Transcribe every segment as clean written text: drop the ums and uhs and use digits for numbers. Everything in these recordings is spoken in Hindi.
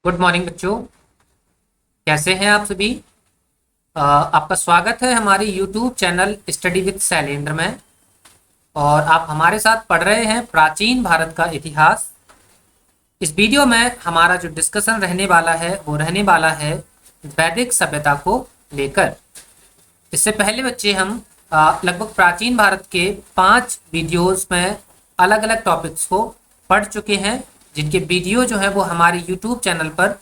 गुड मॉर्निंग बच्चों। कैसे हैं आप सभी। आपका स्वागत है हमारे YouTube channel study with Shailendra में। और आप हमारे साथ पढ़ रहे हैं प्राचीन भारत का इतिहास। इस वीडियो में हमारा जो डिस्कशन रहने वाला है वो रहने वाला है वैदिक सभ्यता को लेकर। इससे पहले बच्चे हम लगभग प्राचीन भारत के 5 वीडियोस में अलग अलग टॉपिक्स को पढ़ चुके हैं, जिनके वीडियो जो है वो हमारे यूट्यूब चैनल पर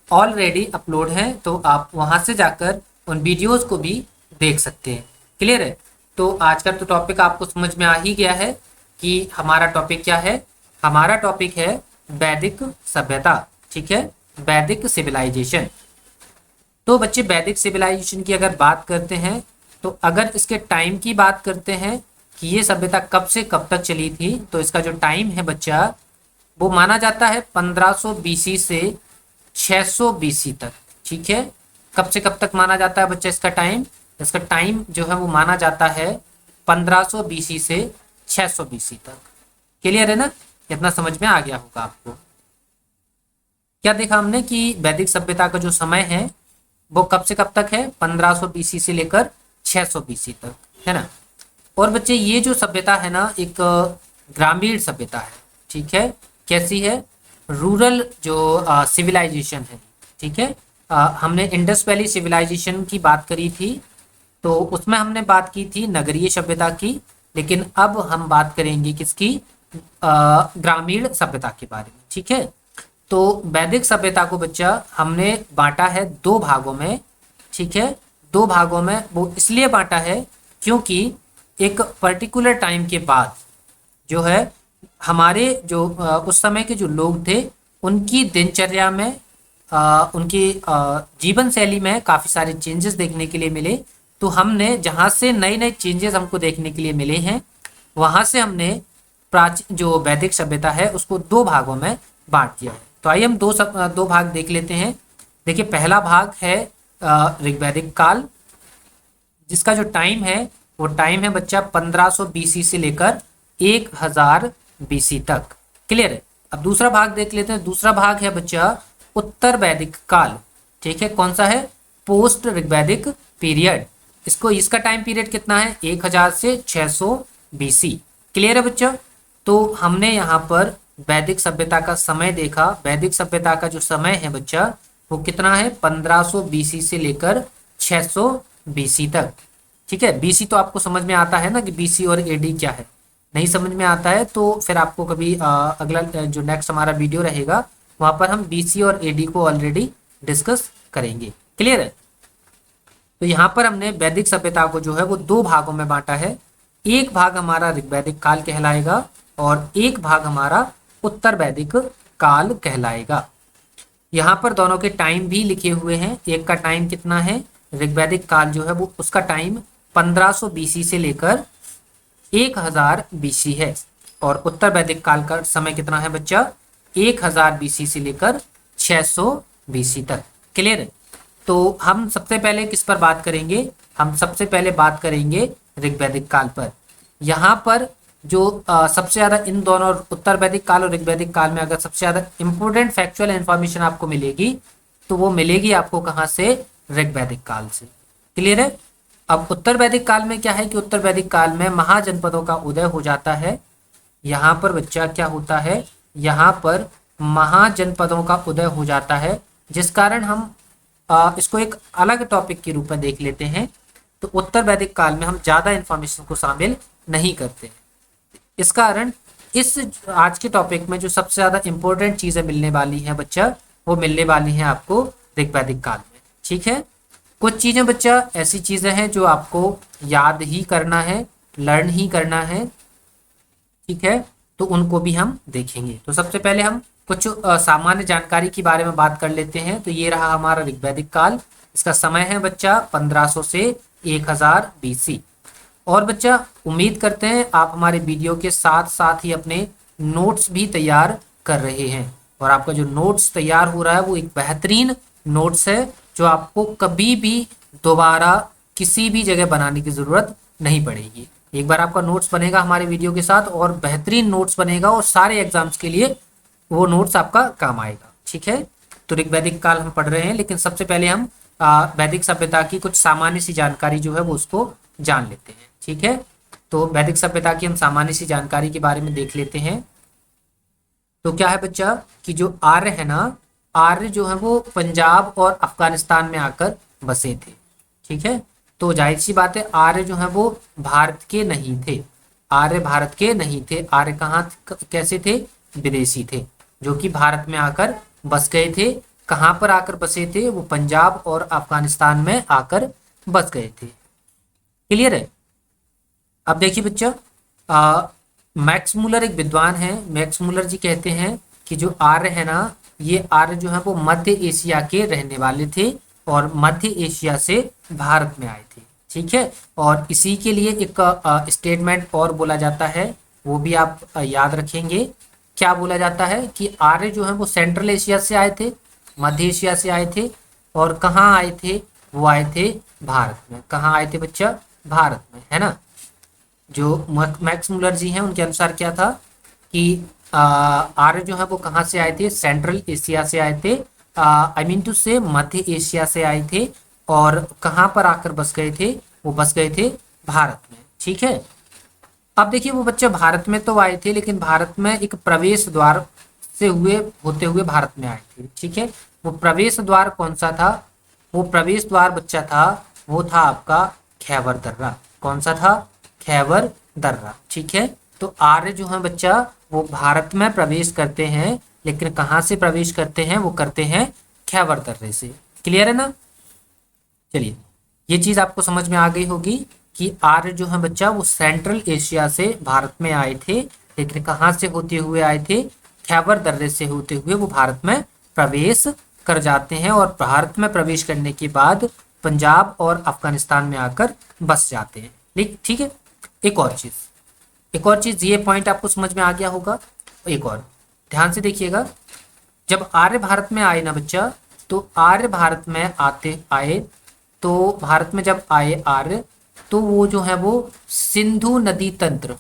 ऑलरेडी अपलोड हैं, तो आप वहां से जाकर उन वीडियोस को भी देख सकते हैं। क्लियर है। तो आज का तो टॉपिक आपको समझ में आ ही गया है कि हमारा टॉपिक क्या है। हमारा टॉपिक है वैदिक सभ्यता। ठीक है, वैदिक सिविलाइजेशन। तो बच्चे वैदिक सिविलाइजेशन की अगर बात करते हैं, तो अगर इसके टाइम की बात करते हैं कि ये सभ्यता कब से कब तक चली थी, तो इसका जो टाइम है बच्चा वो माना जाता है 1500 बीसी से 600 बीसी तक। ठीक है, कब से कब तक माना जाता है बच्चा इसका टाइम। इसका टाइम जो है वो माना जाता है 1500 बीसी से 600 बीसी तक। क्लियर है ना, इतना समझ में आ गया होगा आपको। क्या देखा हमने कि वैदिक सभ्यता का जो समय है वो कब से कब तक है, 1500 बीसी से लेकर 600 बीसी तक, है ना। और बच्चे ये जो सभ्यता है ना, एक ग्रामीण सभ्यता है। ठीक है, कैसी है, रूरल जो सिविलाइजेशन है। ठीक है, हमने इंडस वैली सिविलाइजेशन की बात करी थी, तो उसमें हमने बात की थी नगरीय सभ्यता की। लेकिन अब हम बात करेंगे किसकी, ग्रामीण सभ्यता के बारे में। ठीक है, तो वैदिक सभ्यता को बच्चा हमने बांटा है 2 भागों में। ठीक है, 2 भागों में वो इसलिए बांटा है क्योंकि एक पर्टिकुलर टाइम के बाद जो है हमारे जो उस समय के जो लोग थे उनकी दिनचर्या में उनकी जीवन शैली में काफ़ी सारे चेंजेस देखने के लिए मिले। तो हमने जहाँ से नए नए चेंजेस हमको देखने के लिए मिले हैं, वहाँ से हमने प्राचीन जो वैदिक सभ्यता है उसको 2 भागों में बांट दिया है। तो आइए हम दो भाग देख लेते हैं। देखिए, पहला भाग है ऋग्वैदिक काल, जिसका जो टाइम है वो टाइम है बच्चा 1500 बीसी से लेकर 1000 बीसी तक। क्लियर है। अब दूसरा भाग देख लेते हैं। दूसरा भाग है बच्चा उत्तर वैदिक काल। ठीक है, कौन सा है, पोस्ट ऋग्वैदिक पीरियड। इसका टाइम पीरियड कितना है, 1000 से 600 बीसी। क्लियर है बच्चा। तो हमने यहाँ पर वैदिक सभ्यता का समय देखा। वैदिक सभ्यता का जो समय है बच्चा वो कितना है, 1500 बीसी से लेकर 600 बीसी तक। ठीक है, बीसी तो आपको समझ में आता है ना कि बीसी और एडी क्या है। नहीं समझ में आता है तो फिर आपको कभी अगला जो नेक्स्ट हमारा वीडियो रहेगा वहां पर हम बीसी और एडी को ऑलरेडी डिस्कस करेंगे। क्लियर है। तो यहाँ पर हमने वैदिक सभ्यता को जो है वो 2 भागों में बांटा है। एक भाग हमारा ऋग्वैदिक काल कहलाएगा और एक भाग हमारा उत्तर वैदिक काल कहलाएगा। यहाँ पर दोनों के टाइम भी लिखे हुए हैं। एक का टाइम कितना है, ऋग्वैदिक काल जो है वो उसका टाइम 1500 बीसी से लेकर 1000 बीसी है, और उत्तर वैदिक काल का समय कितना है बच्चा, 1000 बीसी से लेकर 600 बीसी तक। क्लियर है। तो हम सबसे पहले किस पर बात करेंगे, हम सबसे पहले बात करेंगे ऋग्वैदिक काल पर। यहाँ पर जो सबसे ज़्यादा इन दोनों उत्तर वैदिक काल और ऋग्वैदिक काल में अगर सबसे ज़्यादा इंपॉर्टेंट फैक्चुअल इन्फॉर्मेशन आपको मिलेगी तो वो मिलेगी आपको कहाँ से, ऋग्वैदिक काल से। क्लियर है। अब उत्तर वैदिक काल में क्या है कि उत्तर वैदिक काल में महाजनपदों का उदय हो जाता है। यहाँ पर बच्चा क्या होता है, यहाँ पर महाजनपदों का उदय हो जाता है, जिस कारण हम इसको एक अलग टॉपिक के रूप में देख लेते हैं। तो उत्तर वैदिक काल में हम ज़्यादा इंफॉर्मेशन को शामिल नहीं करते। इस कारण इस आज के टॉपिक में जो सबसे ज़्यादा इंपॉर्टेंट चीज़ें मिलने वाली हैं बच्चा, वो मिलने वाली हैं आपको ऋग्वैदिक काल में। ठीक है, कुछ चीज़ें बच्चा ऐसी चीज़ें हैं जो आपको याद ही करना है, लर्न ही करना है। ठीक है, तो उनको भी हम देखेंगे। तो सबसे पहले हम कुछ सामान्य जानकारी के बारे में बात कर लेते हैं। तो ये रहा हमारा ऋग्वैदिक काल। इसका समय है बच्चा 1500 से 1000 बीसी। और बच्चा उम्मीद करते हैं आप हमारे वीडियो के साथ साथ ही अपने नोट्स भी तैयार कर रहे हैं, और आपका जो नोट्स तैयार हो रहा है वो एक बेहतरीन नोट्स है जो आपको कभी भी दोबारा किसी भी जगह बनाने की ज़रूरत नहीं पड़ेगी। एक बार आपका नोट्स बनेगा हमारे वीडियो के साथ, और बेहतरीन नोट्स बनेगा, और सारे एग्जाम्स के लिए वो नोट्स आपका काम आएगा। ठीक है, तो ऋग्वैदिक काल हम पढ़ रहे हैं, लेकिन सबसे पहले हम वैदिक सभ्यता की कुछ सामान्य सी जानकारी जो है वो उसको जान लेते हैं। ठीक है, तो वैदिक सभ्यता की हम सामान्य सी जानकारी के बारे में देख लेते हैं। तो क्या है बच्चा कि जो आर्य है ना, आर्य जो है वो पंजाब और अफगानिस्तान में आकर बसे थे। ठीक है, तो जाहिर सी बात है आर्य जो है वो भारत के नहीं थे, आर्य भारत के नहीं थे। आर्य कहाँ कैसे थे? विदेशी थे, जो कि भारत में आकर बस गए थे। कहाँ पर आकर बसे थे? वो पंजाब और अफगानिस्तान में आकर बस गए थे। क्लियर है? अब देखिए बच्चा, मैक्स मूलर एक विद्वान है। मैक्स मूलर जी कहते हैं कि जो आर्य है ना, ये आर्य जो है वो मध्य एशिया के रहने वाले थे और मध्य एशिया से भारत में आए थे। ठीक है, और इसी के लिए एक स्टेटमेंट और बोला जाता है, वो भी आप याद रखेंगे। क्या बोला जाता है कि आर्य जो है वो सेंट्रल एशिया से आए थे, मध्य एशिया से आए थे, और कहाँ आए थे? वो आए थे भारत में। कहाँ आए थे बच्चा? भारत में, है ना। जो मैक्स मूलर जी हैं उनके अनुसार क्या था कि आर्य जो है वो कहाँ से आए थे? सेंट्रल एशिया से आए थे, आई मीन टू से मध्य एशिया से आए थे, और कहाँ पर आकर बस गए थे? वो बस गए थे भारत में। ठीक है, अब देखिए वो बच्चे भारत में तो आए थे, लेकिन भारत में एक प्रवेश द्वार से होते हुए भारत में आए थे। ठीक है, वो प्रवेश द्वार कौन सा था? वो प्रवेश द्वार बच्चा था, वो था आपका खैबर दर्रा। कौन सा था? खैबर दर्रा। ठीक है, तो आर्य जो है बच्चा वो भारत में प्रवेश करते हैं, लेकिन कहाँ से प्रवेश करते हैं? वो करते हैं खैबर दर्रे से। क्लियर है ना? चलिए, ये चीज आपको समझ में आ गई होगी कि आर्य जो है बच्चा वो सेंट्रल एशिया से भारत में आए थे, लेकिन कहाँ से होते हुए आए थे? खैबर दर्रे से होते हुए वो भारत में प्रवेश कर जाते हैं, और भारत में प्रवेश करने के बाद पंजाब और अफगानिस्तान में आकर बस जाते हैं। ठीक है, एक और चीज, ये पॉइंट आपको समझ में आ गया होगा। एक और ध्यान से देखिएगा, जब आर्य भारत में आए ना बच्चा, तो आर्य भारत में आए, तो भारत में जब आए आर्य, तो वो जो है वो सिंधु नदी तंत्र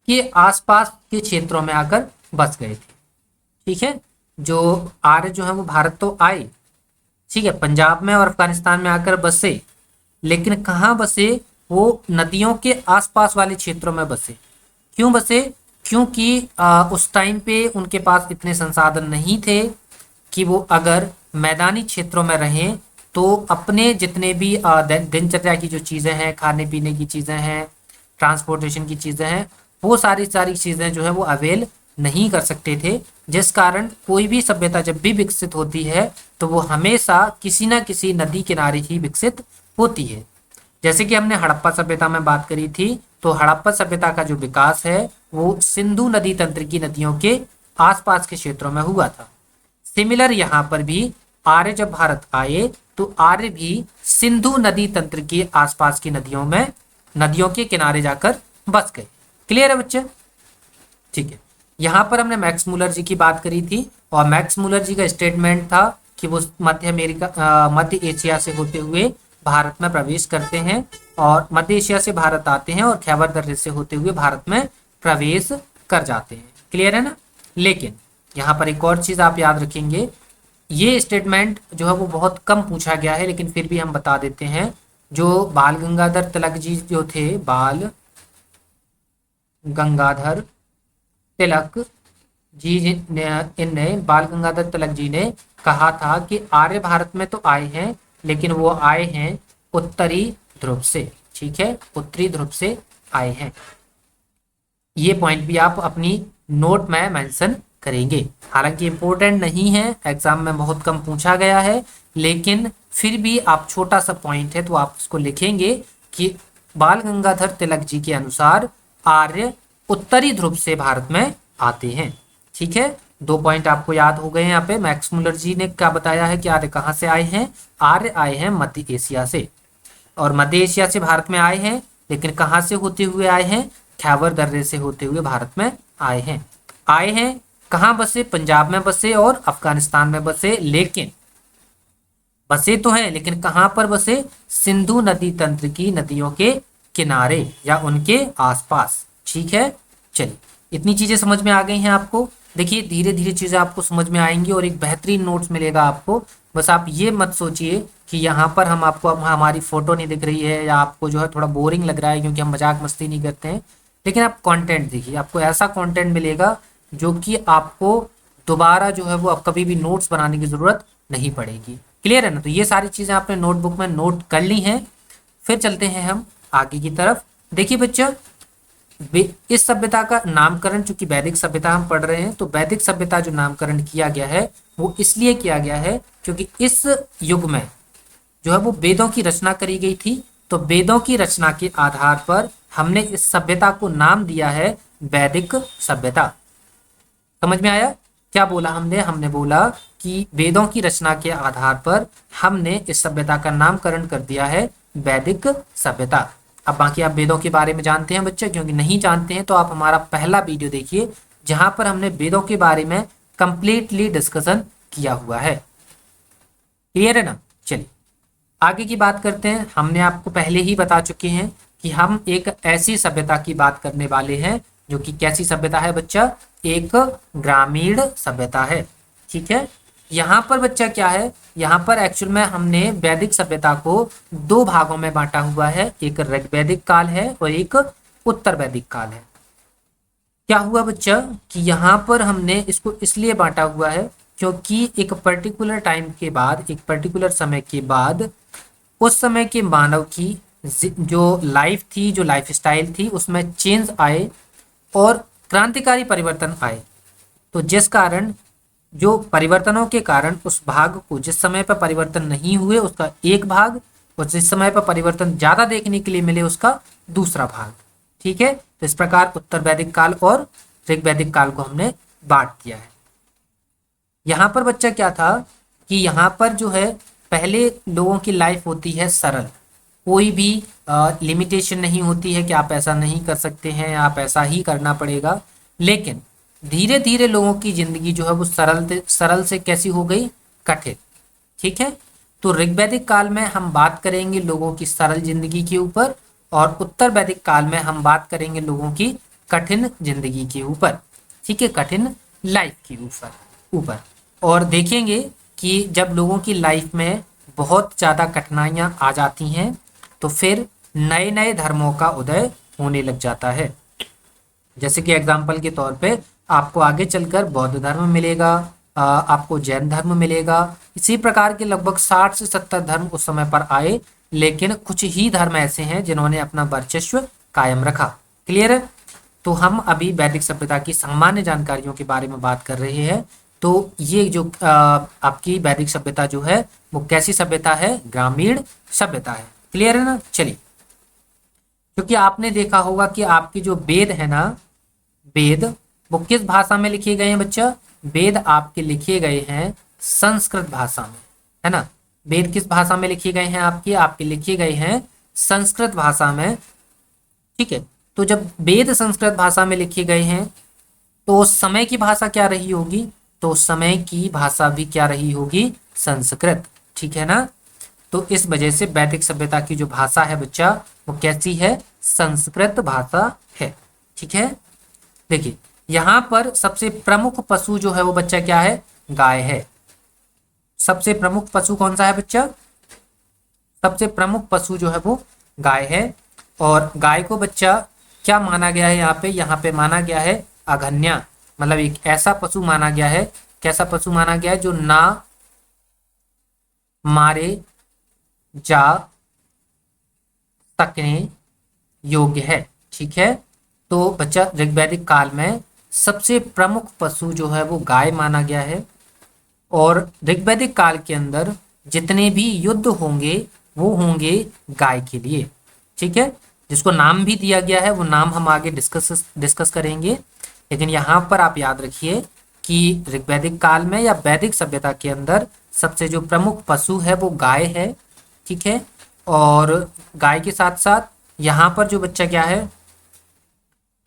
के आसपास के क्षेत्रों में आकर बस गए थे। ठीक है, जो आर्य जो है वो भारत तो आए, ठीक है, पंजाब में और अफगानिस्तान में आकर बसे, लेकिन कहाँ बसे? वो नदियों के आसपास वाले क्षेत्रों में बसे। क्यों बसे? क्योंकि उस टाइम पे उनके पास इतने संसाधन नहीं थे कि वो अगर मैदानी क्षेत्रों में रहें तो अपने जितने भी दिनचर्या की जो चीज़ें हैं, खाने पीने की चीज़ें हैं, ट्रांसपोर्टेशन की चीज़ें हैं, वो सारी चीज़ें जो है वो अवेल नहीं कर सकते थे। जिस कारण कोई भी सभ्यता जब भी विकसित होती है तो वो हमेशा किसी न किसी नदी किनारे ही विकसित होती है। जैसे कि हमने हड़प्पा सभ्यता में बात करी थी, तो हड़प्पा सभ्यता का जो विकास है वो सिंधु नदी तंत्र की नदियों के आसपास के क्षेत्रों में हुआ था। सिमिलर यहाँ पर भी आर्य जब भारत आए तो आर्य भी सिंधु नदी तंत्र के आसपास की नदियों के किनारे जाकर बस गए। क्लियर है बच्चे? ठीक है, यहाँ पर हमने मैक्स मूलर जी की बात करी थी, और मैक्स मूलर जी का स्टेटमेंट था कि वो मध्य एशिया से होते हुए भारत में प्रवेश करते हैं, और मध्य एशिया से भारत आते हैं और खैबर दर्रे से होते हुए भारत में प्रवेश कर जाते हैं। क्लियर है ना? लेकिन यहाँ पर एक और चीज आप याद रखेंगे, ये स्टेटमेंट जो है वो बहुत कम पूछा गया है, लेकिन फिर भी हम बता देते हैं। जो बाल गंगाधर तिलक जी जो थे, बाल गंगाधर तिलक जी बाल गंगाधर तिलक जी ने कहा था कि आर्य भारत में तो आए हैं, लेकिन वो आए हैं उत्तरी ध्रुव से। ठीक है, उत्तरी ध्रुव से आए हैं। ये पॉइंट भी आप अपनी नोट में मेंशन करेंगे। हालांकि इंपॉर्टेंट नहीं है, एग्जाम में बहुत कम पूछा गया है, लेकिन फिर भी आप छोटा सा पॉइंट है तो आप उसको लिखेंगे कि बाल गंगाधर तिलक जी के अनुसार आर्य उत्तरी ध्रुव से भारत में आते हैं। ठीक है, 2 पॉइंट आपको याद हो गए। यहाँ पे मैक्स मूलर जी ने क्या बताया है कि आर्य कहाँ से आए हैं? आर्य आए हैं मध्य एशिया से, और मध्य एशिया से भारत में आए हैं, लेकिन कहाँ से होते हुए आए हैं? खैबर दर्रे से होते हुए भारत में आए हैं। कहाँ बसे? पंजाब में बसे और अफगानिस्तान में बसे, लेकिन बसे तो हैं, लेकिन कहाँ पर बसे? सिंधु नदी तंत्र की नदियों के किनारे या उनके आसपास। ठीक है, चलिए, इतनी चीजें समझ में आ गई हैं आपको। देखिए धीरे धीरे चीजें आपको समझ में आएंगी और एक बेहतरीन नोट्स मिलेगा आपको। बस आप ये मत सोचिए कि यहाँ पर हम आपको हमारी फोटो नहीं दिख रही है या आपको जो है थोड़ा बोरिंग लग रहा है, क्योंकि हम मजाक मस्ती नहीं करते हैं। लेकिन आप कंटेंट देखिए, आपको ऐसा कंटेंट मिलेगा जो कि आपको दोबारा जो है वो अब कभी भी नोट्स बनाने की जरूरत नहीं पड़ेगी। क्लियर है ना? तो ये सारी चीजें आपने नोटबुक में नोट कर ली हैं। फिर चलते हैं हम आगे की तरफ। देखिए बच्चा, इस सभ्यता का नामकरण, चूंकि वैदिक सभ्यता हम पढ़ रहे हैं, तो वैदिक सभ्यता जो नामकरण किया गया है वो इसलिए किया गया है क्योंकि इस युग में जो है वो वेदों की रचना करी गई थी। तो वेदों की रचना के आधार पर हमने इस सभ्यता को नाम दिया है वैदिक सभ्यता। समझ में आया क्या बोला हमने? हमने बोला कि वेदों की रचना के आधार पर हमने इस सभ्यता का नामकरण कर दिया है वैदिक सभ्यता। अब बाकी आप वेदों के बारे में जानते हैं बच्चे, क्योंकि नहीं जानते हैं तो आप हमारा पहला वीडियो देखिए जहां पर हमने वेदों के बारे में कंप्लीटली डिस्कशन किया हुआ है। क्लियर है ना? चलिए आगे की बात करते हैं। हमने आपको पहले ही बता चुके हैं कि हम एक ऐसी सभ्यता की बात करने वाले हैं जो कि कैसी सभ्यता है बच्चा? एक ग्रामीण सभ्यता है। ठीक है, यहाँ पर बच्चा क्या है, यहाँ पर एक्चुअल में हमने वैदिक सभ्यता को दो भागों में बांटा हुआ है, एक ऋग्वैदिक काल है और एक उत्तर वैदिक काल है। क्या हुआ बच्चा कि यहाँ पर हमने इसको इसलिए बांटा हुआ है क्योंकि एक पर्टिकुलर टाइम के बाद, एक पर्टिकुलर समय के बाद, उस समय के मानव की जो लाइफ थी, जो लाइफ स्टाइल थी, उसमें चेंज आए और क्रांतिकारी परिवर्तन आए। तो जिस कारण, जो परिवर्तनों के कारण उस भाग को, जिस समय पर परिवर्तन नहीं हुए उसका एक भाग, और जिस समय पर परिवर्तन ज्यादा देखने के लिए मिले उसका दूसरा भाग। ठीक है, तो इस प्रकार उत्तर वैदिक काल और ऋग्वैदिक काल को हमने बांट दिया है। यहाँ पर बच्चा क्या था कि यहाँ पर जो है पहले लोगों की लाइफ होती है सरल, कोई भी लिमिटेशन नहीं होती है कि आप ऐसा नहीं कर सकते हैं, आप ऐसा ही करना पड़ेगा। लेकिन धीरे धीरे लोगों की जिंदगी जो है वो सरल से कैसी हो गई? कठिन। ठीक है, तो ऋग्वैदिक काल में हम बात करेंगे लोगों की सरल जिंदगी के ऊपर, और उत्तर वैदिक काल में हम बात करेंगे लोगों की कठिन जिंदगी के ऊपर। ठीक है, कठिन लाइफ के ऊपर। और देखेंगे कि जब लोगों की लाइफ में बहुत ज्यादा कठिनाइयां आ जाती हैं तो फिर नए नए धर्मों का उदय होने लग जाता है। जैसे कि एग्जाम्पल के तौर पे आपको आगे चलकर बौद्ध धर्म मिलेगा, आपको जैन धर्म मिलेगा। इसी प्रकार के लगभग 60 से 70 धर्म उस समय पर आए, लेकिन कुछ ही धर्म ऐसे हैं जिन्होंने अपना वर्चस्व कायम रखा। क्लियर है? तो हम अभी वैदिक सभ्यता की सामान्य जानकारियों के बारे में बात कर रहे हैं। तो ये जो आपकी वैदिक सभ्यता जो है वो कैसी सभ्यता है? ग्रामीण सभ्यता है। क्लियर है ना? चलिए, क्योंकि आपने देखा होगा कि आपकी जो वेद है ना, वेद वो किस भाषा में लिखे गए हैं बच्चा? वेद आपके लिखे गए हैं संस्कृत भाषा में, है ना? वेद किस भाषा में लिखे गए हैं? आपके लिखे गए हैं संस्कृत भाषा में। ठीक है, तो जब वेद संस्कृत भाषा में लिखे गए हैं तो उस समय की भाषा क्या रही होगी? तो उस समय की भाषा भी क्या रही होगी? संस्कृत। ठीक है ना? तो इस वजह से वैदिक सभ्यता की जो भाषा है बच्चा वो कैसी है? संस्कृत भाषा है। ठीक है, देखिए यहाँ पर सबसे प्रमुख पशु जो है वो बच्चा क्या है? गाय है। सबसे प्रमुख पशु कौन सा है बच्चा? सबसे प्रमुख पशु जो है वो गाय है। और गाय को बच्चा क्या माना गया है? यहाँ पे माना गया है अघन्या, मतलब एक ऐसा पशु माना गया है। कैसा पशु माना गया है? जो ना मारे जा सकने योग्य है। ठीक है, तो बच्चा ऋग्वैदिक काल में सबसे प्रमुख पशु जो है वो गाय माना गया है। और ऋग्वैदिक काल के अंदर जितने भी युद्ध होंगे वो होंगे गाय के लिए। ठीक है, जिसको नाम भी दिया गया है, वो नाम हम आगे डिस्कस करेंगे। लेकिन यहाँ पर आप याद रखिए कि ऋग्वैदिक काल में या वैदिक सभ्यता के अंदर सबसे जो प्रमुख पशु है वो गाय है। ठीक है, और गाय के साथ साथ यहाँ पर जो बच्चा क्या है,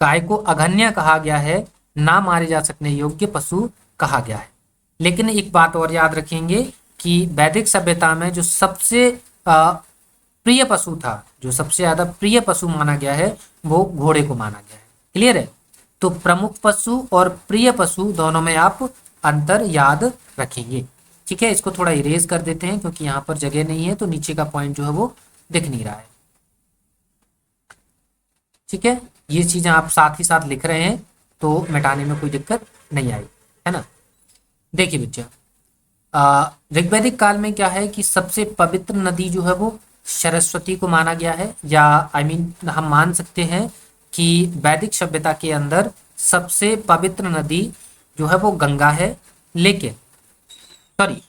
गाय को अघन्य कहा गया है, ना मारे जा सकने योग्य पशु कहा गया है। लेकिन एक बात और याद रखेंगे कि वैदिक सभ्यता में जो सबसे प्रिय पशु था, जो सबसे ज्यादा प्रिय पशु माना गया है, वो घोड़े को माना गया है। क्लियर है? तो प्रमुख पशु और प्रिय पशु दोनों में आप अंतर याद रखेंगे। ठीक है, इसको थोड़ा इरेज कर देते हैं क्योंकि यहाँ पर जगह नहीं है, तो नीचे का पॉइंट जो है वो दिख नहीं रहा है। ठीक है, ये चीजें आप साथ ही साथ लिख रहे हैं तो मिटाने में कोई दिक्कत नहीं आई, है ना। देखिए बच्चा, ऋग्वैदिक काल में क्या है कि सबसे पवित्र नदी जो है वो सरस्वती को माना गया है, या हम मान सकते हैं कि वैदिक सभ्यता के अंदर सबसे पवित्र नदी जो है वो गंगा है, लेकिन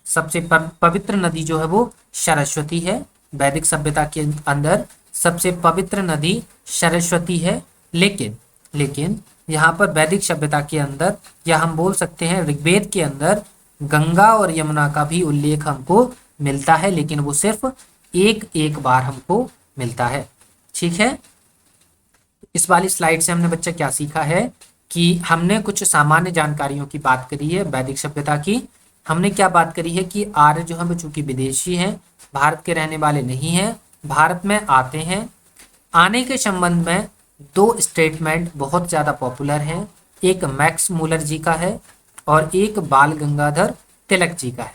सबसे पवित्र नदी जो है वो सरस्वती है। वैदिक सभ्यता के अंदर सबसे पवित्र नदी सरस्वती है, लेकिन यहाँ पर वैदिक सभ्यता के अंदर, या हम बोल सकते हैं ऋग्वेद के अंदर, गंगा और यमुना का भी उल्लेख हमको मिलता है, लेकिन वो सिर्फ एक एक बार हमको मिलता है। ठीक है, इस वाली स्लाइड से हमने बच्चा क्या सीखा है कि हमने कुछ सामान्य जानकारियों की बात करी है वैदिक सभ्यता की। हमने क्या बात करी है कि आर्य जो है वो चूंकि विदेशी हैं, भारत के रहने वाले नहीं हैं, भारत में आते हैं। आने के संबंध में दो स्टेटमेंट बहुत ज़्यादा पॉपुलर हैं, एक मैक्स मूलर जी का है और एक बाल गंगाधर तिलक जी का है।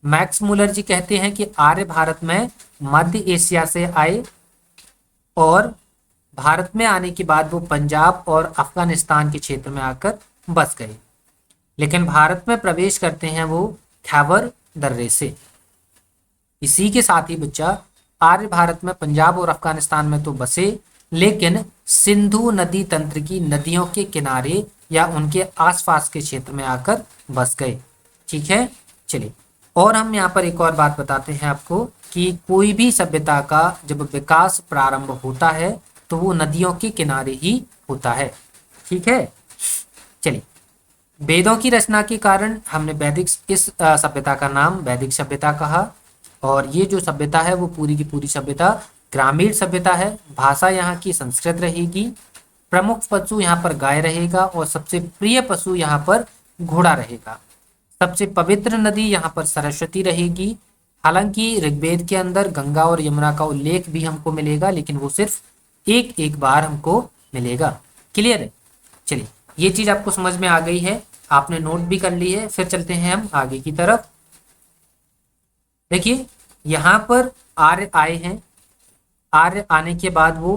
मैक्स मूलर जी कहते हैं कि आर्य भारत में मध्य एशिया से आए और भारत में आने के बाद वो पंजाब और अफगानिस्तान के क्षेत्र में आकर बस गए, लेकिन भारत में प्रवेश करते हैं वो खैबर दर्रे से। इसी के साथ ही बच्चा, आर्य भारत में पंजाब और अफगानिस्तान में तो बसे, लेकिन सिंधु नदी तंत्र की नदियों के किनारे या उनके आसपास के क्षेत्र में आकर बस गए। ठीक है, चलिए, और हम यहाँ पर एक और बात बताते हैं आपको कि कोई भी सभ्यता का जब विकास प्रारंभ होता है तो वो नदियों के किनारे ही होता है। ठीक है, चलिए, वेदों की रचना के कारण हमने वैदिक इस सभ्यता का नाम वैदिक सभ्यता कहा, और ये जो सभ्यता है वो पूरी की पूरी सभ्यता ग्रामीण सभ्यता है। भाषा यहाँ की संस्कृत रहेगी, प्रमुख पशु यहाँ पर गाय रहेगा और सबसे प्रिय पशु यहाँ पर घोड़ा रहेगा। सबसे पवित्र नदी यहाँ पर सरस्वती रहेगी। हालांकि ऋग्वेद के अंदर गंगा और यमुना का उल्लेख भी हमको मिलेगा, लेकिन वो सिर्फ एक एक बार हमको मिलेगा। क्लियर है, चलिए, ये चीज आपको समझ में आ गई है, आपने नोट भी कर ली है। फिर चलते हैं हम आगे की तरफ। देखिए, यहाँ पर आर्य आए हैं, आर्य आने के बाद वो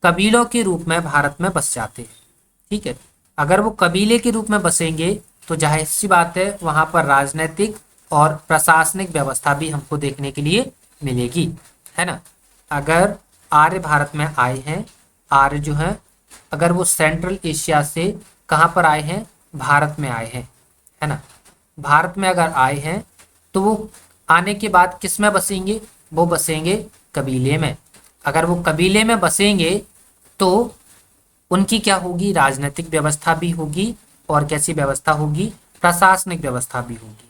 कबीलों के रूप में भारत में बस जाते हैं। ठीक है, अगर वो कबीले के रूप में बसेंगे तो जाहिर सी बात है वहां पर राजनीतिक और प्रशासनिक व्यवस्था भी हमको देखने के लिए मिलेगी, है ना। अगर आर्य भारत में आए हैं, आर्य जो है अगर वो सेंट्रल एशिया से कहाँ पर आए हैं, भारत में आए हैं, है ना। भारत में अगर आए हैं तो वो आने के बाद किस में बसेंगे, वो बसेंगे कबीले में। अगर वो कबीले में बसेंगे तो उनकी क्या होगी, राजनीतिक व्यवस्था भी होगी, और कैसी व्यवस्था होगी, प्रशासनिक व्यवस्था भी होगी।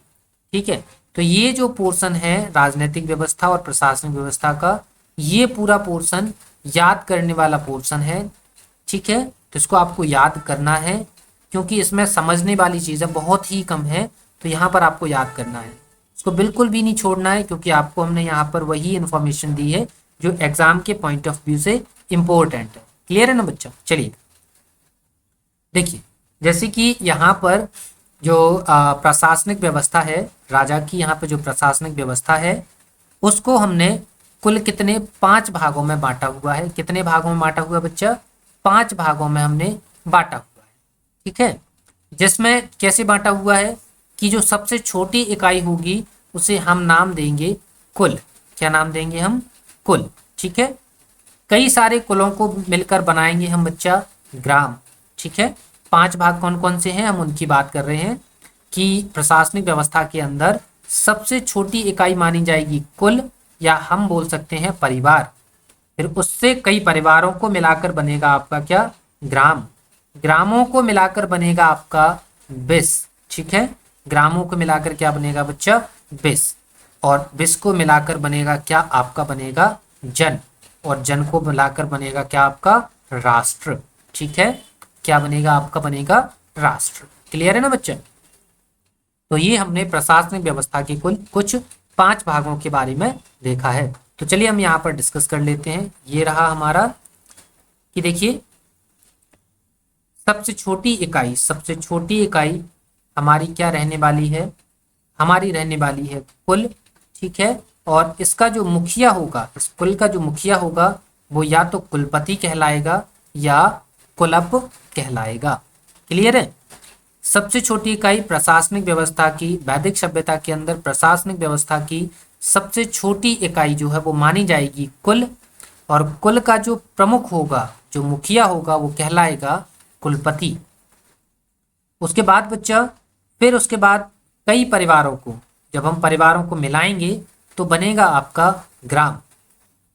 ठीक है, तो ये जो पोर्शन है राजनीतिक व्यवस्था और प्रशासनिक व्यवस्था का, ये पूरा पोर्शन याद करने वाला पोर्शन है। ठीक है, तो इसको आपको याद करना है क्योंकि इसमें समझने वाली चीज़ें बहुत ही कम है, तो यहाँ पर आपको याद करना है, इसको बिल्कुल भी नहीं छोड़ना है, क्योंकि आपको हमने यहाँ पर वही इंफॉर्मेशन दी है जो एग्जाम के पॉइंट ऑफ व्यू से इम्पोर्टेंट है। क्लियर है ना बच्चा। चलिए, देखिए, जैसे कि यहाँ पर जो प्रशासनिक व्यवस्था है, राजा की यहाँ पे जो प्रशासनिक व्यवस्था है उसको हमने कुल कितने 5 भागों में बांटा हुआ है। कितने भागों में बांटा हुआ है बच्चा, 5 भागों में हमने बांटा हुआ है। ठीक है, जिसमें कैसे बांटा हुआ है कि जो सबसे छोटी इकाई होगी उसे हम नाम देंगे कुल। क्या नाम देंगे हम, कुल। ठीक है, कई सारे कुलों को मिलकर बनाएंगे हम बच्चा ग्राम। ठीक है, 5 भाग कौन कौन से हैं हम उनकी बात कर रहे हैं कि प्रशासनिक व्यवस्था के अंदर सबसे छोटी इकाई मानी जाएगी कुल, या हम बोल सकते हैं परिवार। फिर उससे कई परिवारों को मिलाकर बनेगा आपका क्या, ग्राम। ग्रामों को मिलाकर बनेगा आपका बिस। ठीक है, ग्रामों को मिलाकर क्या बनेगा बच्चा, बिस। और बिस को मिलाकर बनेगा क्या, आपका बनेगा जन। और जन को मिलाकर बनेगा क्या, आपका राष्ट्र। ठीक है, क्या बनेगा, आपका बनेगा राष्ट्र। क्लियर है ना बच्चा। तो ये हमने प्रशासनिक व्यवस्था के कुल कुछ 5 भागों के बारे में देखा है। तो चलिए हम यहाँ पर डिस्कस कर लेते हैं। ये रहा हमारा कि देखिए, सबसे छोटी इकाई हमारी क्या रहने वाली है, हमारी रहने वाली है कुल। ठीक है, और इसका जो मुखिया होगा, इस कुल का जो मुखिया होगा वो या तो कुलपति कहलाएगा या कुलप कहलाएगा। क्लियर है। सबसे छोटी इकाई प्रशासनिक व्यवस्था की, वैदिक सभ्यता के अंदर प्रशासनिक व्यवस्था की सबसे छोटी इकाई जो है वो मानी जाएगी कुल, और कुल का जो प्रमुख होगा, जो मुखिया होगा वो कहलाएगा कुलपति। उसके बाद बच्चा, फिर उसके बाद कई परिवारों को, जब हम परिवारों को मिलाएंगे तो बनेगा आपका ग्राम।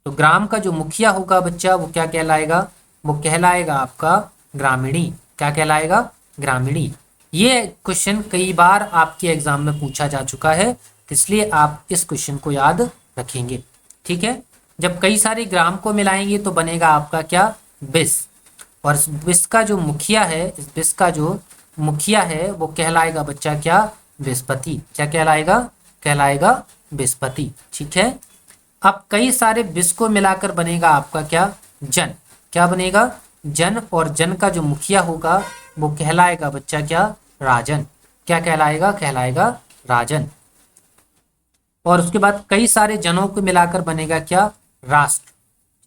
तो ग्राम का जो मुखिया होगा बच्चा वो क्या कहलाएगा, वो कहलाएगा आपका ग्रामीणी। क्या कहलाएगा, ग्रामीणी। ये क्वेश्चन कई बार आपके एग्जाम में पूछा जा चुका है, तो इसलिए आप इस क्वेश्चन को याद रखेंगे। ठीक है, जब कई सारे ग्राम को मिलाएंगे तो बनेगा आपका क्या, बिस। और इस बिस का जो मुखिया है, इस बिस का जो मुखिया है वो कहलाएगा बच्चा क्या, बृहस्पति। क्या कहलाएगा, कहलाएगा बृहस्पति। ठीक है, अब कई सारे बिस को मिलाकर बनेगा आपका क्या, जन। क्या बनेगा, जन। और जन का जो मुखिया होगा वो कहलाएगा बच्चा क्या, राजन। क्या कहलाएगा, कहलाएगा राजन। और उसके बाद कई सारे जनों को मिलाकर बनेगा क्या, राष्ट्र।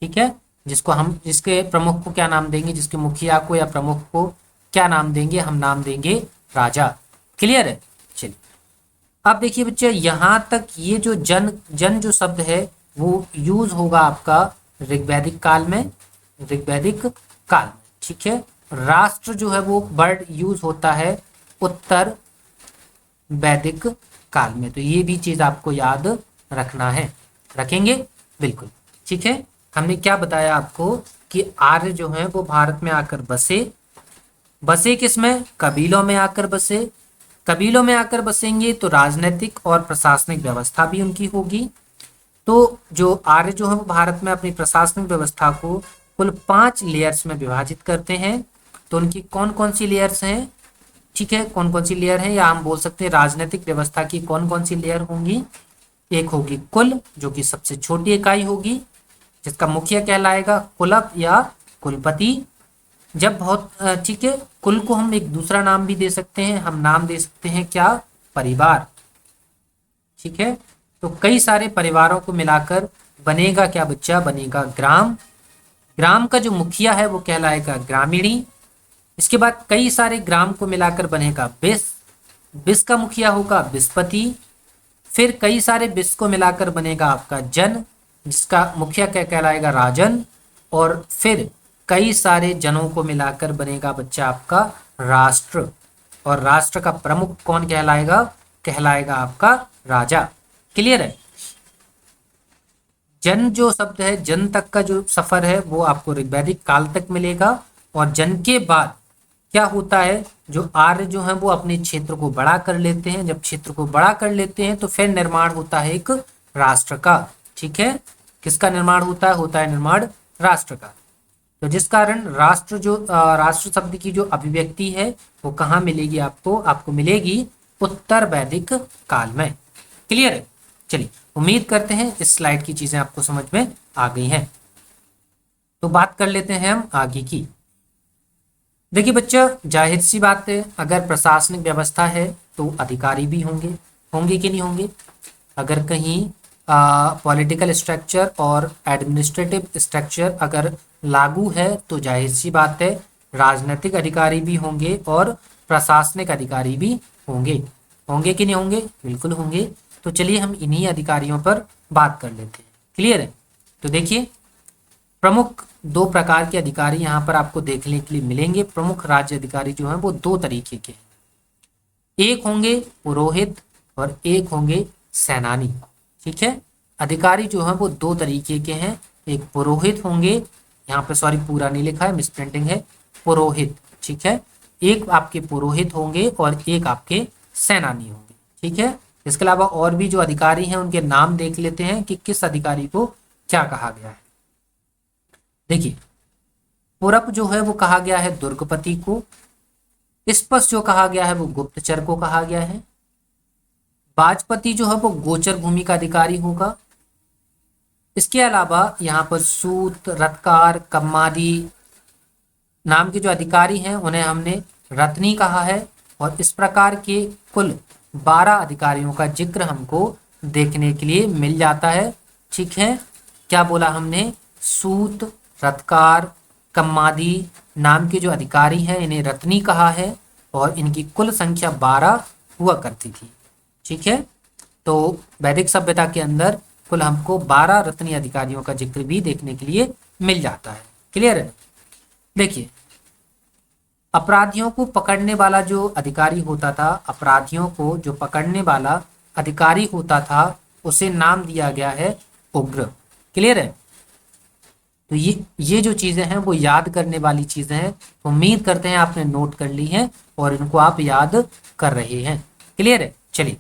ठीक है, जिसको हम, जिसके प्रमुख को क्या नाम देंगे, जिसके मुखिया को या प्रमुख को क्या नाम देंगे, हम नाम देंगे राजा। क्लियर है। चलिए अब देखिए बच्चे, यहां तक ये जो जन, जन जो शब्द है वो यूज होगा आपका ऋग्वैदिक काल में, ऋग्वैदिक काल में। ठीक है, राष्ट्र जो है वो वर्ड यूज होता है उत्तर वैदिक काल में। तो ये भी चीज आपको याद रखना है, रखेंगे बिल्कुल। ठीक है, हमने क्या बताया आपको कि आर्य जो है वो भारत में आकर बसे। बसे किसमें, कबीलों में आकर बसे। कबीलों में आकर बसेंगे तो राजनीतिक और प्रशासनिक व्यवस्था भी उनकी होगी। तो जो आर्य जो है वो भारत में अपनी प्रशासनिक व्यवस्था को कुल 5 लेयर्स में विभाजित करते हैं। तो उनकी कौन कौन सी लेयर्स हैं, ठीक है, कौन कौन सी लेयर है, या हम बोल सकते हैं राजनीतिक व्यवस्था की कौन कौन सी लेयर होंगी। एक होगी कुल, जो कि सबसे छोटी इकाई होगी, जिसका मुखिया कहलाएगा कुलप या कुलपति। जब बहुत, ठीक है, कुल को हम एक दूसरा नाम भी दे सकते हैं, हम नाम दे सकते हैं क्या, परिवार। ठीक है, तो कई सारे परिवारों को मिलाकर बनेगा क्या बच्चा, बनेगा ग्राम। ग्राम का जो मुखिया है वो कहलाएगा ग्रामीणी। इसके बाद कई सारे ग्राम को मिलाकर बनेगा बिस। बिस का मुखिया होगा बृहस्पति। फिर कई सारे बिस को मिलाकर बनेगा आपका जन, जिसका मुखिया क्या कहलाएगा, राजन। और फिर कई सारे जनों को मिलाकर बनेगा बच्चा आपका राष्ट्र। और राष्ट्र का प्रमुख कौन कहलाएगा, कहलाएगा आपका राजा। क्लियर है। जन जो शब्द है, जन तक का जो सफर है वो आपको ऋग्वैदिक काल तक मिलेगा। और जन के बाद क्या होता है, जो आर्य जो है वो अपने क्षेत्र को बड़ा कर लेते हैं। जब क्षेत्र को बड़ा कर लेते हैं तो फिर निर्माण होता है एक राष्ट्र का। ठीक है, किसका निर्माण होता है निर्माण राष्ट्र का। तो जिस कारण राष्ट्र जो, राष्ट्र शब्द की जो अभिव्यक्ति है वो कहाँ मिलेगी आपको, आपको मिलेगी उत्तर वैदिक काल में। क्लियर है। चलिए उम्मीद करते हैं इस स्लाइड की चीजें आपको समझ में आ गई हैं। तो बात कर लेते हैं हम आगे की। देखिए बच्चा, जाहिर सी बात है, अगर प्रशासनिक व्यवस्था है तो अधिकारी भी होंगे, होंगे कि नहीं होंगे। अगर कहीं पॉलिटिकल स्ट्रक्चर और एडमिनिस्ट्रेटिव स्ट्रक्चर अगर लागू है तो जाहिर सी बात है राजनीतिक अधिकारी भी होंगे और प्रशासनिक अधिकारी भी होंगे। होंगे कि नहीं होंगे, बिल्कुल होंगे। तो चलिए हम इन्हीं अधिकारियों पर बात कर लेते हैं। क्लियर है। तो देखिए, प्रमुख 2 प्रकार के अधिकारी यहाँ पर आपको देखने के लिए मिलेंगे। प्रमुख राज्य अधिकारी जो हैं वो 2 तरीके के हैं। एक होंगे पुरोहित और एक होंगे सेनानी। ठीक है, अधिकारी जो हैं वो 2 तरीके के हैं। एक पुरोहित होंगे, यहाँ पे सॉरी पूरा नहीं लिखा है, मिसप्रिंटिंग है, पुरोहित। ठीक है, एक आपके पुरोहित होंगे और एक आपके सेनानी होंगे। ठीक है, इसके अलावा और भी जो अधिकारी हैं उनके नाम देख लेते हैं कि किस अधिकारी को क्या कहा गया है। देखिए, पुरप जो है वो कहा गया है दुर्गपति को। स्पष्ट जो कहा गया है वो गुप्तचर को कहा गया है। बाजपति जो है वो गोचर भूमि का अधिकारी होगा। इसके अलावा यहाँ पर सूत, रत्कार, कम्मादी, नाम के जो अधिकारी हैं उन्हें हमने रत्नी कहा है। और इस प्रकार के कुल 12 अधिकारियों का जिक्र हमको देखने के लिए मिल जाता है। ठीक है, क्या बोला हमने? सूत, रत्कार, कम्मादी नाम के जो अधिकारी हैं इन्हें रत्नी कहा है और इनकी कुल संख्या 12 हुआ करती थी। ठीक है, तो वैदिक सभ्यता के अंदर कुल हमको 12 रत्नी अधिकारियों का जिक्र भी देखने के लिए मिल जाता है। क्लियर है? देखिए, अपराधियों को पकड़ने वाला जो अधिकारी होता था, अपराधियों को जो पकड़ने वाला अधिकारी होता था, उसे नाम दिया गया है उग्र। क्लियर है? तो ये जो चीजें हैं वो याद करने वाली चीजें हैं। उम्मीद करते हैं आपने नोट कर ली हैं और इनको आप याद कर रहे हैं। क्लियर है? चलिए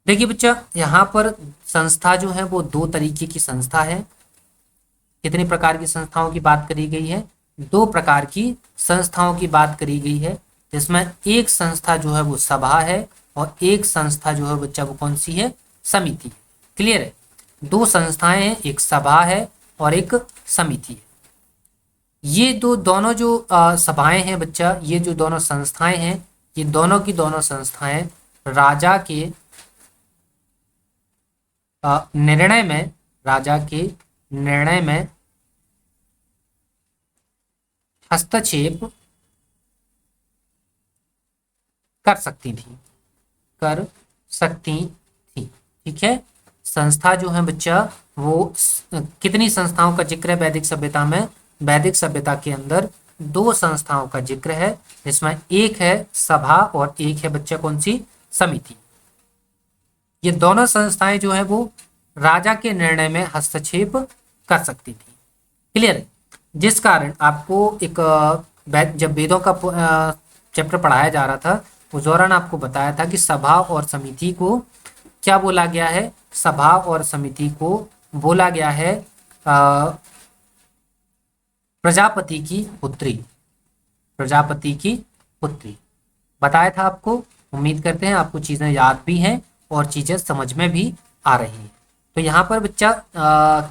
देखिए बच्चा, यहाँ पर संस्था जो है वो 2 तरीके की संस्था है। कितने प्रकार की संस्थाओं की बात करी गई है? 2 प्रकार की संस्थाओं की बात करी गई है, जिसमें एक संस्था जो है वो सभा है और एक संस्था जो है बच्चा वो कौन सी है? समिति। क्लियर है? 2 संस्थाएं हैं, एक सभा है और एक समिति है। ये दोनों जो सभाएं हैं बच्चा, ये जो दोनों संस्थाएं हैं, ये दोनों की दोनों संस्थाएं राजा के निर्णय में हस्तक्षेप कर सकती थी। ठीक है, संस्था जो है बच्चा वो कितनी संस्थाओं का जिक्र है वैदिक सभ्यता में? वैदिक सभ्यता के अंदर 2 संस्थाओं का जिक्र है, जिसमें एक है सभा और एक है बच्चा कौन सी? समिति। ये दोनों संस्थाएं जो है वो राजा के निर्णय में हस्तक्षेप कर सकती थी। क्लियर है? जिस कारण आपको एक जब वेदों का चैप्टर पढ़ाया जा रहा था उस दौरान आपको बताया था कि सभा और समिति को क्या बोला गया है? सभा और समिति को बोला गया है प्रजापति की पुत्री। प्रजापति की पुत्री बताया था आपको। उम्मीद करते हैं आपको चीजें याद भी हैं और चीजें समझ में भी आ रही हैं। तो यहाँ पर बच्चा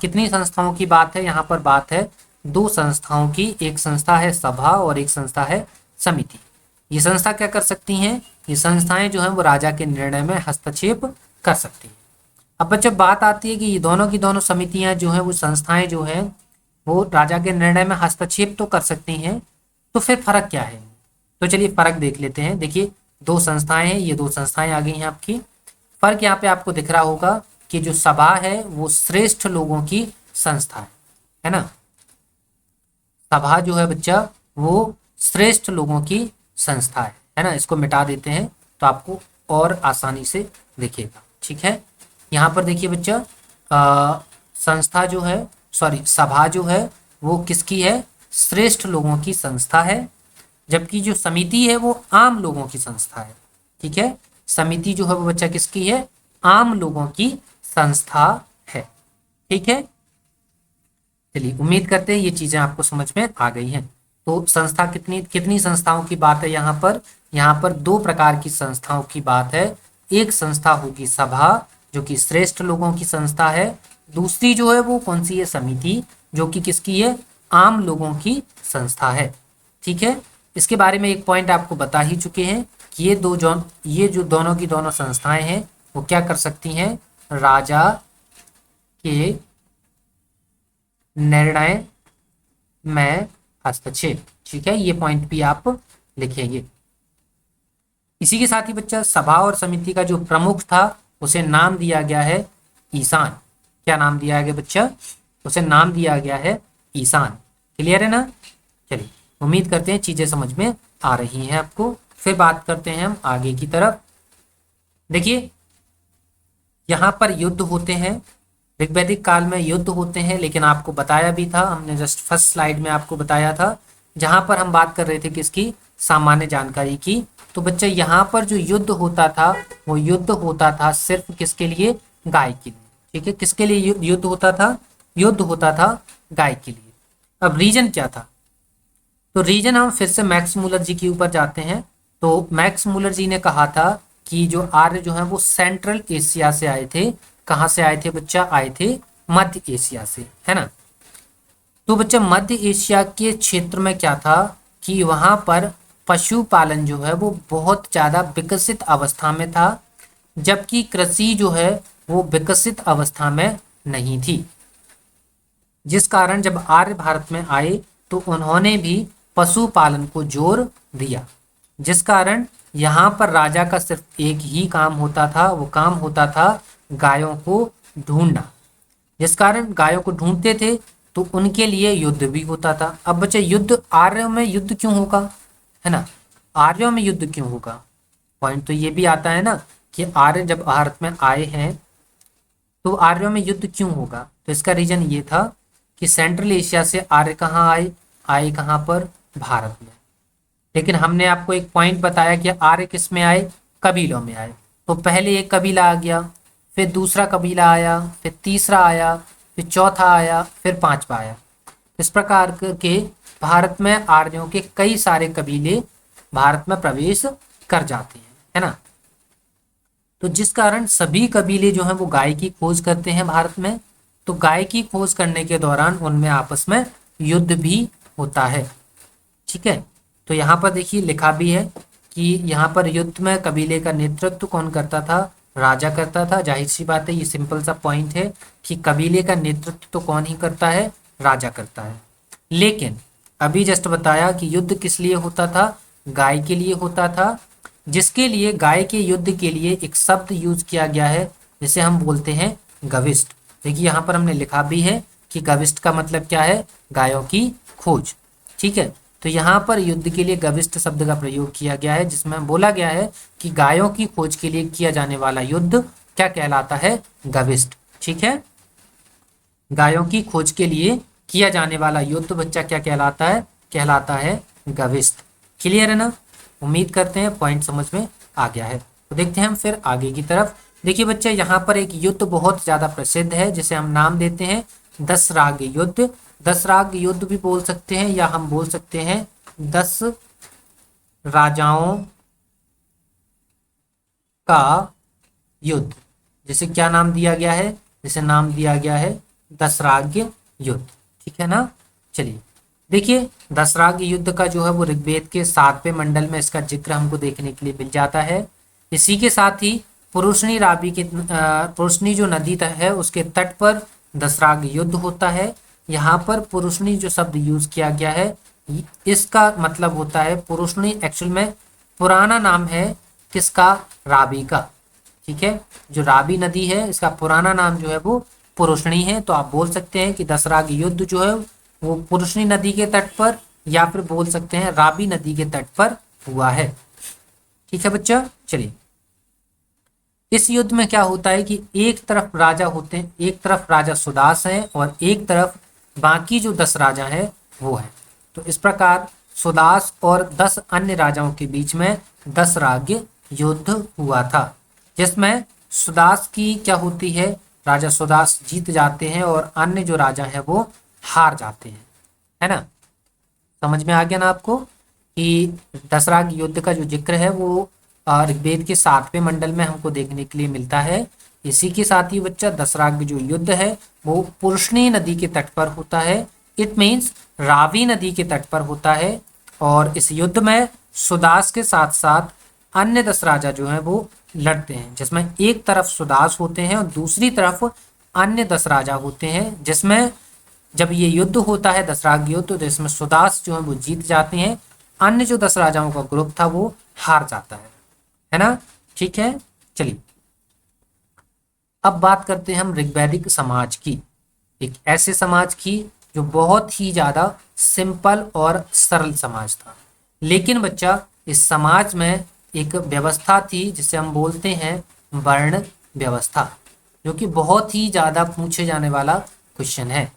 कितनी संस्थाओं की बात है? यहाँ पर बात है 2 संस्थाओं की। एक संस्था है सभा और एक संस्था है समिति। ये संस्था क्या कर सकती हैं? ये संस्थाएं जो हैं वो राजा के निर्णय में हस्तक्षेप कर सकती हैं। अब बच्चा बात आती है कि ये दोनों की दोनों समितियां जो हैं वो संस्थाएं जो हैं वो राजा के निर्णय में हस्तक्षेप तो कर सकती हैं, तो फिर फर्क क्या है? तो चलिए फर्क देख लेते हैं। देखिए 2 संस्थाएं हैं, ये 2 संस्थाएं आ गई हैं आपकी। फर्क यहाँ पे आपको दिख रहा होगा कि जो सभा है वो श्रेष्ठ लोगों की संस्था है ना। सभा जो है बच्चा वो श्रेष्ठ लोगों की संस्था है ना। इसको मिटा देते हैं तो आपको और आसानी से दिखेगा। ठीक है, यहाँ पर देखिए बच्चा संस्था जो है सभा जो है वो किसकी है? श्रेष्ठ लोगों की संस्था है, जबकि जो समिति है वो आम लोगों की संस्था है। ठीक है, समिति जो है वो बच्चा किसकी है? आम लोगों की संस्था है। ठीक है, चलिए उम्मीद करते हैं ये चीजें आपको समझ में आ गई हैं। तो संस्था कितनी संस्थाओं की बात है यहाँ पर 2 प्रकार की संस्थाओं की बात है। एक संस्था होगी सभा जो कि श्रेष्ठ लोगों की संस्था है, दूसरी जो है वो कौन सी है? समिति, जो कि किसकी है? आम लोगों की संस्था है। ठीक है, इसके बारे में एक पॉइंट आपको बता ही चुके हैं कि ये जो दोनों की दोनों संस्थाएं हैं वो क्या कर सकती हैं? राजा के निर्णय में हस्तक्षेप। ठीक है, ये पॉइंट भी आप लिखेंगे। इसी के साथ ही बच्चा सभा और समिति का जो प्रमुख था उसे नाम दिया गया है ईशान। क्या नाम दिया गया बच्चा? उसे नाम दिया गया है ईशान। क्लियर है ना? चलिए उम्मीद करते हैं चीजें समझ में आ रही हैं आपको। फिर बात करते हैं हम आगे की तरफ। देखिए यहाँ पर युद्ध होते हैं, ऋग्वैदिक काल में युद्ध होते हैं, लेकिन आपको बताया भी था, हमने जस्ट फर्स्ट स्लाइड में आपको बताया था, जहां पर हम बात कर रहे थे किसकी? सामान्य जानकारी की। तो बच्चा यहाँ पर जो युद्ध होता था वो युद्ध होता था सिर्फ किसके लिए? गाय के लिए। ठीक है, किसके लिए युद्ध होता था? युद्ध होता था गाय के लिए। अब रीजन क्या था? तो रीजन हम फिर से मैक्स मूलर जी के ऊपर जाते हैं। तो मैक्स मूलर जी ने कहा था कि जो आर्य जो है वो सेंट्रल एशिया से आए थे। कहाँ से आए थे बच्चा? आए थे मध्य एशिया से, है ना। तो बच्चा मध्य एशिया के क्षेत्र में क्या था कि वहां पर पशुपालन जो है वो बहुत ज़्यादा विकसित अवस्था में था, जबकि कृषि जो है वो विकसित अवस्था में नहीं थी। जिस कारण जब आर्य भारत में आए तो उन्होंने भी पशुपालन को जोर दिया, जिस कारण यहाँ पर राजा का सिर्फ एक ही काम होता था, वो काम होता था गायों को ढूंढना। जिस कारण गायों को ढूंढते थे तो उनके लिए युद्ध भी होता था। अब बच्चे युद्ध, आर्यों में युद्ध क्यों होगा, है ना, आर्यों में युद्ध क्यों होगा, पॉइंट तो ये भी आता है ना कि आर्य जब भारत में आए हैं तो आर्यों में युद्ध क्यों होगा। तो इसका रीजन ये था कि सेंट्रल एशिया से आर्य कहाँ आए, आए कहाँ पर, भारत में। लेकिन हमने आपको एक पॉइंट बताया कि आर्य किस में आए, कबीलों में आए। तो पहले एक कबीला आ गया, फिर दूसरा कबीला आया, फिर तीसरा आया, फिर चौथा आया, फिर पांचवा आया। इस प्रकार के भारत में आर्यों के कई सारे कबीले भारत में प्रवेश कर जाते हैं, है ना। तो जिस कारण सभी कबीले जो हैं वो गाय की खोज करते हैं भारत में। तो गाय की खोज करने के दौरान उनमें आपस में युद्ध भी होता है, ठीक है। तो यहाँ पर देखिए लिखा भी है कि यहाँ पर युद्ध में कबीले का नेतृत्व कौन करता था, राजा करता था। जाहिर सी बात है, ये सिंपल सा पॉइंट है कि कबीले का नेतृत्व तो कौन ही करता है, राजा करता है। लेकिन अभी जस्ट बताया कि युद्ध किस लिए होता था, गाय के लिए होता था, जिसके लिए गाय के युद्ध के लिए एक शब्द यूज किया गया है जिसे हम बोलते हैं गविष्ट। देखिए यहाँ पर हमने लिखा भी है कि गविष्ट का मतलब क्या है, गायों की खोज, ठीक है। तो यहाँ पर युद्ध के लिए गविष्ट शब्द का प्रयोग किया गया है, जिसमें बोला गया है कि गायों की खोज के लिए किया जाने वाला युद्ध क्या कहलाता है, गविष्ट, ठीक है। गायों की खोज के लिए किया जाने वाला युद्ध बच्चा क्या कहलाता है, कहलाता है गविष्ट। क्लियर है ना, उम्मीद करते हैं पॉइंट समझ में आ गया है। तो देखते हैं हम फिर आगे की तरफ। देखिए बच्चे, यहाँ पर एक युद्ध बहुत ज्यादा प्रसिद्ध है जिसे हम नाम देते हैं दसराग युद्ध। दसराग युद्ध भी बोल सकते हैं या हम बोल सकते हैं 10 राजाओं का युद्ध, जिसे क्या नाम दिया गया है, जिसे नाम दिया गया है दसराग युद्ध, ठीक है ना। चलिए देखिए, दसराग युद्ध का जो है वो ऋग्वेद के 7वें मंडल में इसका जिक्र हमको देखने के लिए मिल जाता है। इसी के साथ ही पुरुषनी रावी के पुरुषनी जो नदी है उसके तट पर दसराग युद्ध होता है। यहाँ पर पुरुषनी जो शब्द यूज किया गया है इसका मतलब होता है, पुरुषनी एक्चुअल में पुराना नाम है किसका, रावी का, ठीक है। जो रावी नदी है इसका पुराना नाम जो है वो पुरुषनी है। तो आप बोल सकते हैं कि दसराग युद्ध जो है वो पुरुषनी नदी के तट पर या फिर बोल सकते हैं रावी नदी के तट पर हुआ है, ठीक है बच्चा। चलिए, इस युद्ध में क्या होता है कि एक तरफ राजा होते हैं, एक तरफ राजा सुदास है और एक तरफ बाकी जो 10 राजा है वो है। तो इस प्रकार सुदास और 10 अन्य राजाओं के बीच में दसराग युद्ध हुआ था, जिसमें सुदास की क्या होती है, राजा सुदास जीत जाते हैं और अन्य जो राजा है वो हार जाते हैं, है ना। समझ में आ गया ना आपको कि दसराग युद्ध का जो जिक्र है वो ऋग्वेद के 7वें मंडल में हमको देखने के लिए मिलता है। इसी के साथ ही बच्चा दसराग जो युद्ध है वो पुरुषनी नदी के तट पर होता है, इट मीन्स रावी नदी के तट पर होता है। और इस युद्ध में सुदास के साथ साथ अन्य 10 राजा जो हैं वो लड़ते हैं, जिसमें एक तरफ सुदास होते हैं और दूसरी तरफ अन्य 10 राजा होते हैं। जिसमें जब ये युद्ध होता है दसराग युद्ध, तो इसमें सुदास जो है वो जीत जाते हैं, अन्य जो 10 राजाओं का ग्रुप था वो हार जाता है ना, ठीक है। चलिए अब बात करते हैं हम ऋग्वैदिक समाज की, एक ऐसे समाज की जो बहुत ही ज्यादा सिंपल और सरल समाज था। लेकिन बच्चा इस समाज में एक व्यवस्था थी जिसे हम बोलते हैं वर्ण व्यवस्था, जो कि बहुत ही ज्यादा पूछे जाने वाला क्वेश्चन है।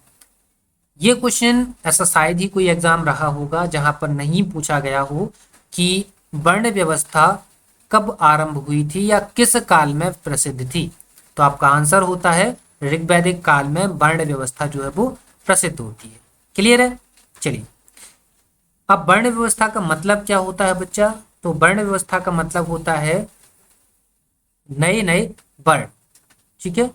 ये क्वेश्चन ऐसा शायद ही कोई एग्जाम रहा होगा जहां पर नहीं पूछा गया हो कि वर्ण व्यवस्था कब आरंभ हुई थी या किस काल में प्रसिद्ध थी। तो आपका आंसर होता है ऋग्वैदिक काल में वर्ण व्यवस्था जो है वो प्रसिद्ध होती है। क्लियर है। चलिए अब वर्ण व्यवस्था का मतलब क्या होता है बच्चा, तो वर्ण व्यवस्था का मतलब होता है नए नए वर्ण, ठीक है।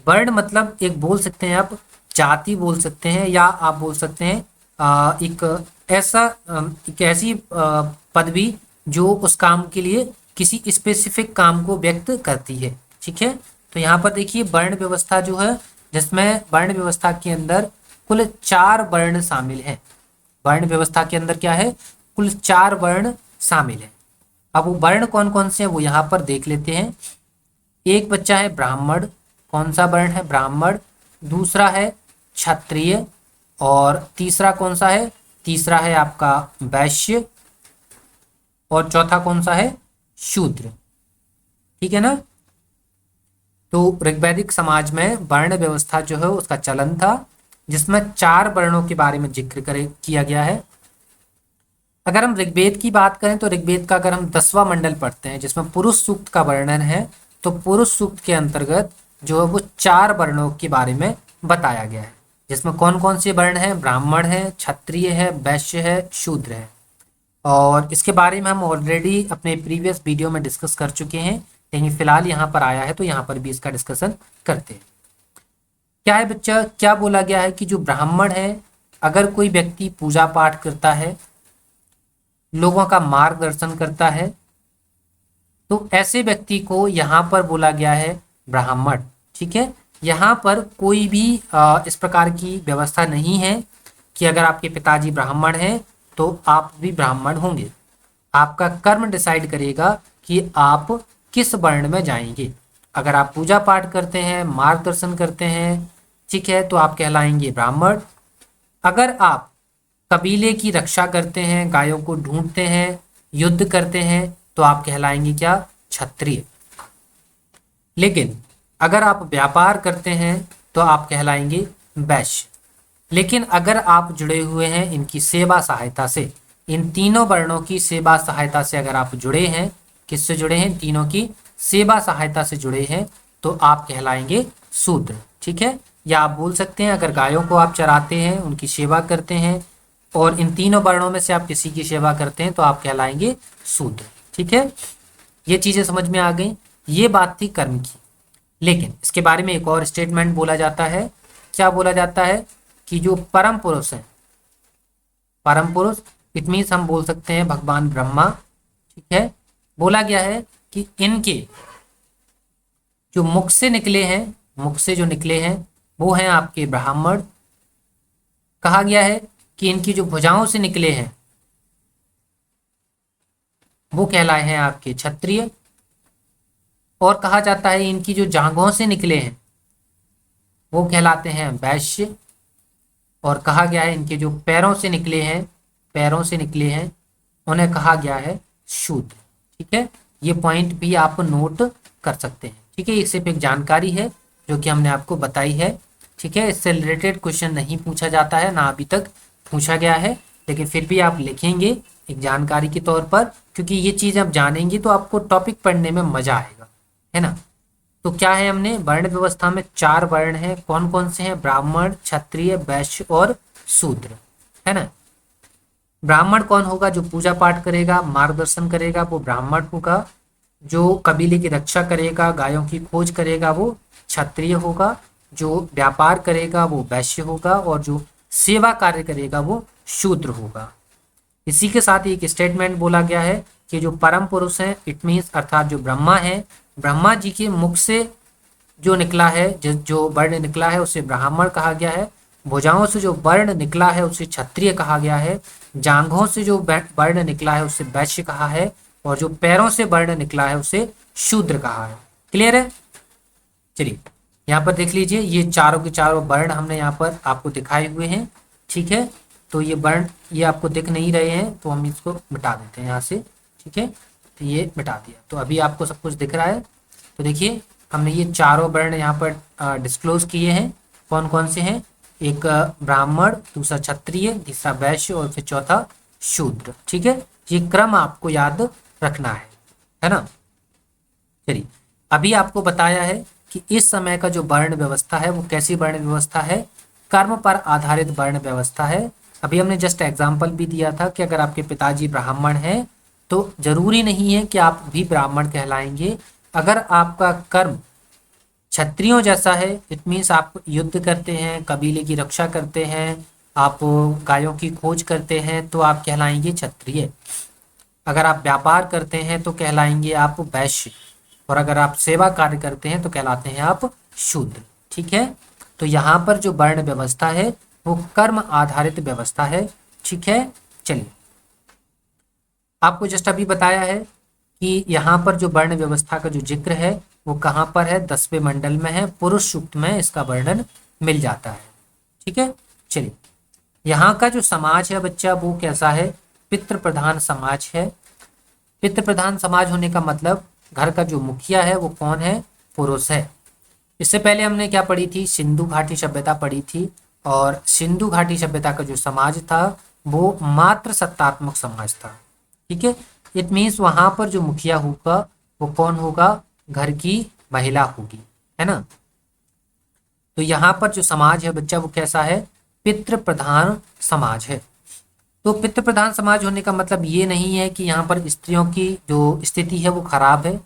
वर्ण मतलब एक बोल सकते हैं आप जाति बोल सकते हैं, या आप बोल सकते हैं एक ऐसी पदवी जो उस काम के लिए किसी स्पेसिफिक काम को व्यक्त करती है। ठीक है, तो यहाँ पर देखिए वर्ण व्यवस्था जो है, जिसमें वर्ण व्यवस्था के अंदर कुल 4 वर्ण शामिल हैं। वर्ण व्यवस्था के अंदर क्या है, कुल 4 वर्ण शामिल है। अब वो वर्ण कौन कौन से हैं वो यहाँ पर देख लेते हैं। एक बच्चा है ब्राह्मण, कौन सा वर्ण है, ब्राह्मण। दूसरा है क्षत्रिय, और तीसरा कौन सा है, तीसरा है आपका वैश्य, और चौथा कौन सा है, शूद्र। ठीक है ना। तो ऋग्वैदिक समाज में वर्ण व्यवस्था जो है उसका चलन था, जिसमें 4 वर्णों के बारे में जिक्र किया गया है। अगर हम ऋग्वेद की बात करें तो ऋग्वेद का अगर हम 10वां मंडल पढ़ते हैं जिसमें पुरुष सूक्त का वर्णन है, तो पुरुष सूक्त के अंतर्गत जो है वो 4 वर्णों के बारे में बताया गया है, जिसमें कौन कौन से वर्ण हैं, ब्राह्मण है, क्षत्रिय है, वैश्य है, शूद्र है। और इसके बारे में हम ऑलरेडी अपने प्रीवियस वीडियो में डिस्कस कर चुके हैं, लेकिन फिलहाल यहाँ पर आया है तो यहाँ पर भी इसका डिस्कशन करते हैं। क्या है बच्चा, क्या बोला गया है कि जो ब्राह्मण है, अगर कोई व्यक्ति पूजा पाठ करता है, लोगों का मार्गदर्शन करता है, तो ऐसे व्यक्ति को यहाँ पर बोला गया है ब्राह्मण। ठीक है, यहाँ पर कोई भी इस प्रकार की व्यवस्था नहीं है कि अगर आपके पिताजी ब्राह्मण हैं तो आप भी ब्राह्मण होंगे। आपका कर्म डिसाइड करेगा कि आप किस वर्ण में जाएंगे। अगर आप पूजा पाठ करते हैं, मार्गदर्शन करते हैं, ठीक है, तो आप कहलाएंगे ब्राह्मण। अगर आप कबीले की रक्षा करते हैं, गायों को ढूंढते हैं, युद्ध करते हैं, तो आप कहलाएंगे क्या, क्षत्रिय। लेकिन अगर आप व्यापार करते हैं तो आप कहलाएंगे वैश्य। लेकिन अगर आप जुड़े हुए हैं इनकी सेवा सहायता से, इन तीनों वर्णों की सेवा सहायता से अगर आप जुड़े हैं, किससे जुड़े हैं, तीनों की सेवा सहायता से जुड़े हैं, तो आप कहलाएंगे शूद्र। ठीक है, या आप बोल सकते हैं अगर गायों को आप चराते हैं, उनकी सेवा करते हैं, और इन तीनों वर्णों में से आप किसी की सेवा करते हैं, तो आप कहलाएंगे शूद्र। ठीक है, ये चीजें समझ में आ गई। ये बात थी कर्म की। लेकिन इसके बारे में एक और स्टेटमेंट बोला जाता है। क्या बोला जाता है कि जो परम पुरुष है, परम पुरुष इट मीन्स हम बोल सकते हैं भगवान ब्रह्मा। ठीक है, बोला गया है कि इनके जो मुख से निकले हैं, मुख से जो निकले हैं वो हैं आपके ब्राह्मण। कहा गया है कि इनकी जो भुजाओं से निकले हैं वो कहलाए हैं आपके क्षत्रिय। और कहा जाता है इनकी जो जांघों से निकले हैं वो कहलाते हैं वैश्य। और कहा गया है इनके जो पैरों से निकले हैं, पैरों से निकले हैं, उन्हें कहा गया है शूद्र। ठीक है, ये पॉइंट भी आप नोट कर सकते हैं। ठीक है, ये सिर्फ एक जानकारी है जो कि हमने आपको बताई है। ठीक है, इससे रिलेटेड क्वेश्चन नहीं पूछा जाता है, ना अभी तक पूछा गया है, लेकिन फिर भी आप लिखेंगे एक जानकारी के तौर पर, क्योंकि ये चीज़ आप जानेंगे तो आपको टॉपिक पढ़ने में मजा आएगा, है ना। तो क्या है, हमने वर्ण व्यवस्था में 4 वर्ण हैं, कौन कौन से हैं, ब्राह्मण, क्षत्रिय, वैश्य और शूद्र, है ना। ब्राह्मण कौन होगा, जो पूजा पाठ करेगा, मार्गदर्शन करेगा, वो ब्राह्मण होगा। जो कबीले की रक्षा करेगा, गायों की खोज करेगा, वो क्षत्रिय होगा। जो व्यापार करेगा वो वैश्य होगा, और जो सेवा कार्य करेगा वो शूद्र होगा। इसी के साथ एक स्टेटमेंट बोला गया है कि जो परम पुरुष हैं, इट मीन्स अर्थात जो ब्रह्मा है, ब्रह्मा जी के मुख से जो निकला है, जो वर्ण निकला है उसे ब्राह्मण कहा गया है। भुजाओं से जो वर्ण निकला है उसे क्षत्रिय कहा गया है। जांघों से जो वर्ण निकला है उसे वैश्य कहा है, और जो पैरों से वर्ण निकला है उसे शूद्र कहा है। क्लियर है। चलिए यहाँ पर देख लीजिए, ये चारों के चारों वर्ण हमने यहाँ पर आपको दिखाए हुए हैं। ठीक है, तो ये वर्ण ये आपको दिख नहीं रहे हैं, तो हम इसको मिटा देते हैं यहाँ से। ठीक है, तो ये मिटा दिया, तो अभी आपको सब कुछ दिख रहा है। तो देखिए हमने ये चारों वर्ण यहाँ पर डिस्क्लोज किए हैं। कौन कौन से हैं, एक ब्राह्मण, दूसरा क्षत्रिय, तीसरा वैश्य और फिर चौथा शूद्र। ठीक है, ये क्रम आपको याद रखना है ना। चलिए अभी आपको बताया है कि इस समय का जो वर्ण व्यवस्था है वो कैसी वर्ण व्यवस्था है, कर्म पर आधारित वर्ण व्यवस्था है। अभी हमने जस्ट एग्जाम्पल भी दिया था कि अगर आपके पिताजी ब्राह्मण हैं तो जरूरी नहीं है कि आप भी ब्राह्मण कहलाएंगे। अगर आपका कर्म क्षत्रियों जैसा है। इट मीन्स आप युद्ध करते हैं, कबीले की रक्षा करते हैं, आप गायों की खोज करते हैं तो आप कहलाएंगे क्षत्रिय। अगर आप व्यापार करते हैं तो कहलाएंगे आप वैश्य, और अगर आप सेवा कार्य करते हैं तो कहलाते हैं आप शूद्र। ठीक है, तो यहाँ पर जो वर्ण व्यवस्था है वो कर्म आधारित व्यवस्था है। ठीक है, चलिए आपको जस्ट अभी बताया है कि यहाँ पर जो वर्ण व्यवस्था का जो जिक्र है वो कहाँ पर है, 10वें मंडल में है, पुरुष सूक्त में इसका वर्णन मिल जाता है। ठीक है, चलिए यहाँ का जो समाज है बच्चा वो कैसा है, पितृ प्रधान समाज है। पितृ प्रधान समाज होने का मतलब घर का जो मुखिया है वो कौन है, पुरुष है। इससे पहले हमने क्या पढ़ी थी, सिंधु घाटी सभ्यता पढ़ी थी, और सिंधु घाटी सभ्यता का जो समाज था वो मात्र सत्तात्मक समाज था। ठीक है, इट मीन्स वहां पर जो मुखिया होगा वो कौन होगा, घर की महिला होगी, है ना। तो यहाँ पर जो समाज है बच्चा वो कैसा है, पितृ प्रधान समाज है। तो पितृ प्रधान समाज होने का मतलब ये नहीं है कि यहाँ पर स्त्रियों की जो स्थिति है वो खराब है।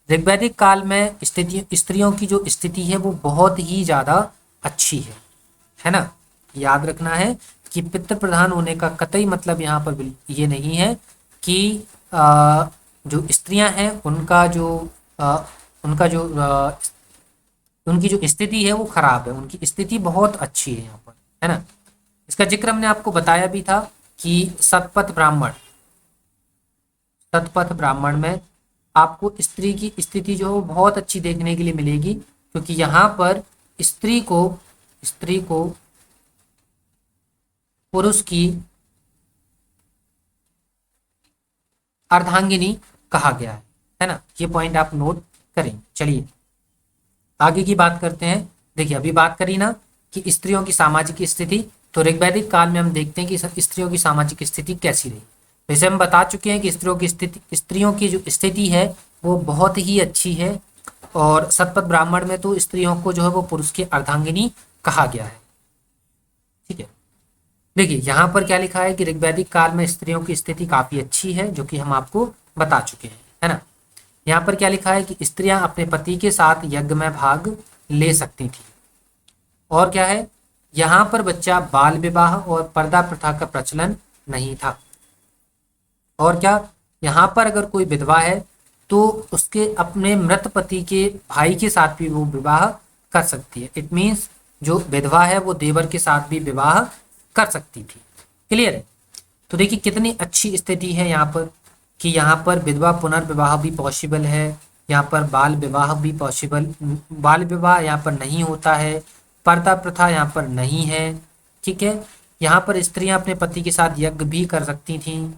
ऋग्वैदिक काल में स्त्रियों की जो स्थिति है वो बहुत ही ज्यादा अच्छी है ना। याद रखना है कि पितृ प्रधान होने का कतई मतलब यहाँ पर ये नहीं है कि जो स्त्रियां हैं उनकी जो स्थिति है वो खराब है, उनकी स्थिति बहुत अच्छी है यहाँ पर, है ना। इसका जिक्र हमने आपको बताया भी था कि शतपथ ब्राह्मण में आपको स्त्री की स्थिति जो है वो बहुत अच्छी देखने के लिए मिलेगी, क्योंकि यहाँ पर स्त्री को पुरुष की अर्धांगिनी कहा गया है ना। ये पॉइंट आप नोट करें। चलिए आगे की बात करते हैं। देखिए अभी बात करी ना कि स्त्रियों की सामाजिक स्थिति, तो ऋग्वैदिक काल में हम देखते हैं कि स्त्रियों की सामाजिक स्थिति कैसी रही। वैसे हम बता चुके हैं कि स्त्रियों की जो स्थिति है वो बहुत ही अच्छी है, और शतपथ ब्राह्मण में तो स्त्रियों को जो है वो पुरुष की अर्धांगिनी कहा गया है। ठीक है, देखिए यहाँ पर क्या लिखा है कि ऋग्वैदिक काल में स्त्रियों की स्थिति काफी अच्छी है, जो कि हम आपको बता चुके हैं, है ना। यहाँ पर क्या लिखा है कि स्त्रियां अपने पति के साथ यज्ञ में भाग ले सकती थी। और क्या है, यहाँ पर बच्चा बाल विवाह और पर्दा प्रथा का प्रचलन नहीं था। और क्या, यहाँ पर अगर कोई विधवा है तो उसके अपने मृत पति के भाई के साथ भी वो विवाह कर सकती है। इट मीन्स जो विधवा है वो देवर के साथ भी विवाह कर सकती थी। क्लियर है। तो देखिए कितनी अच्छी स्थिति है यहाँ पर कि यहाँ पर विधवा पुनर्विवाह भी पॉसिबल है, यहाँ पर बाल विवाह भी बाल विवाह यहाँ पर नहीं होता है, पर्दा प्रथा यहाँ पर नहीं है। ठीक है, यहाँ पर स्त्रियां अपने पति के साथ यज्ञ भी कर सकती थीं।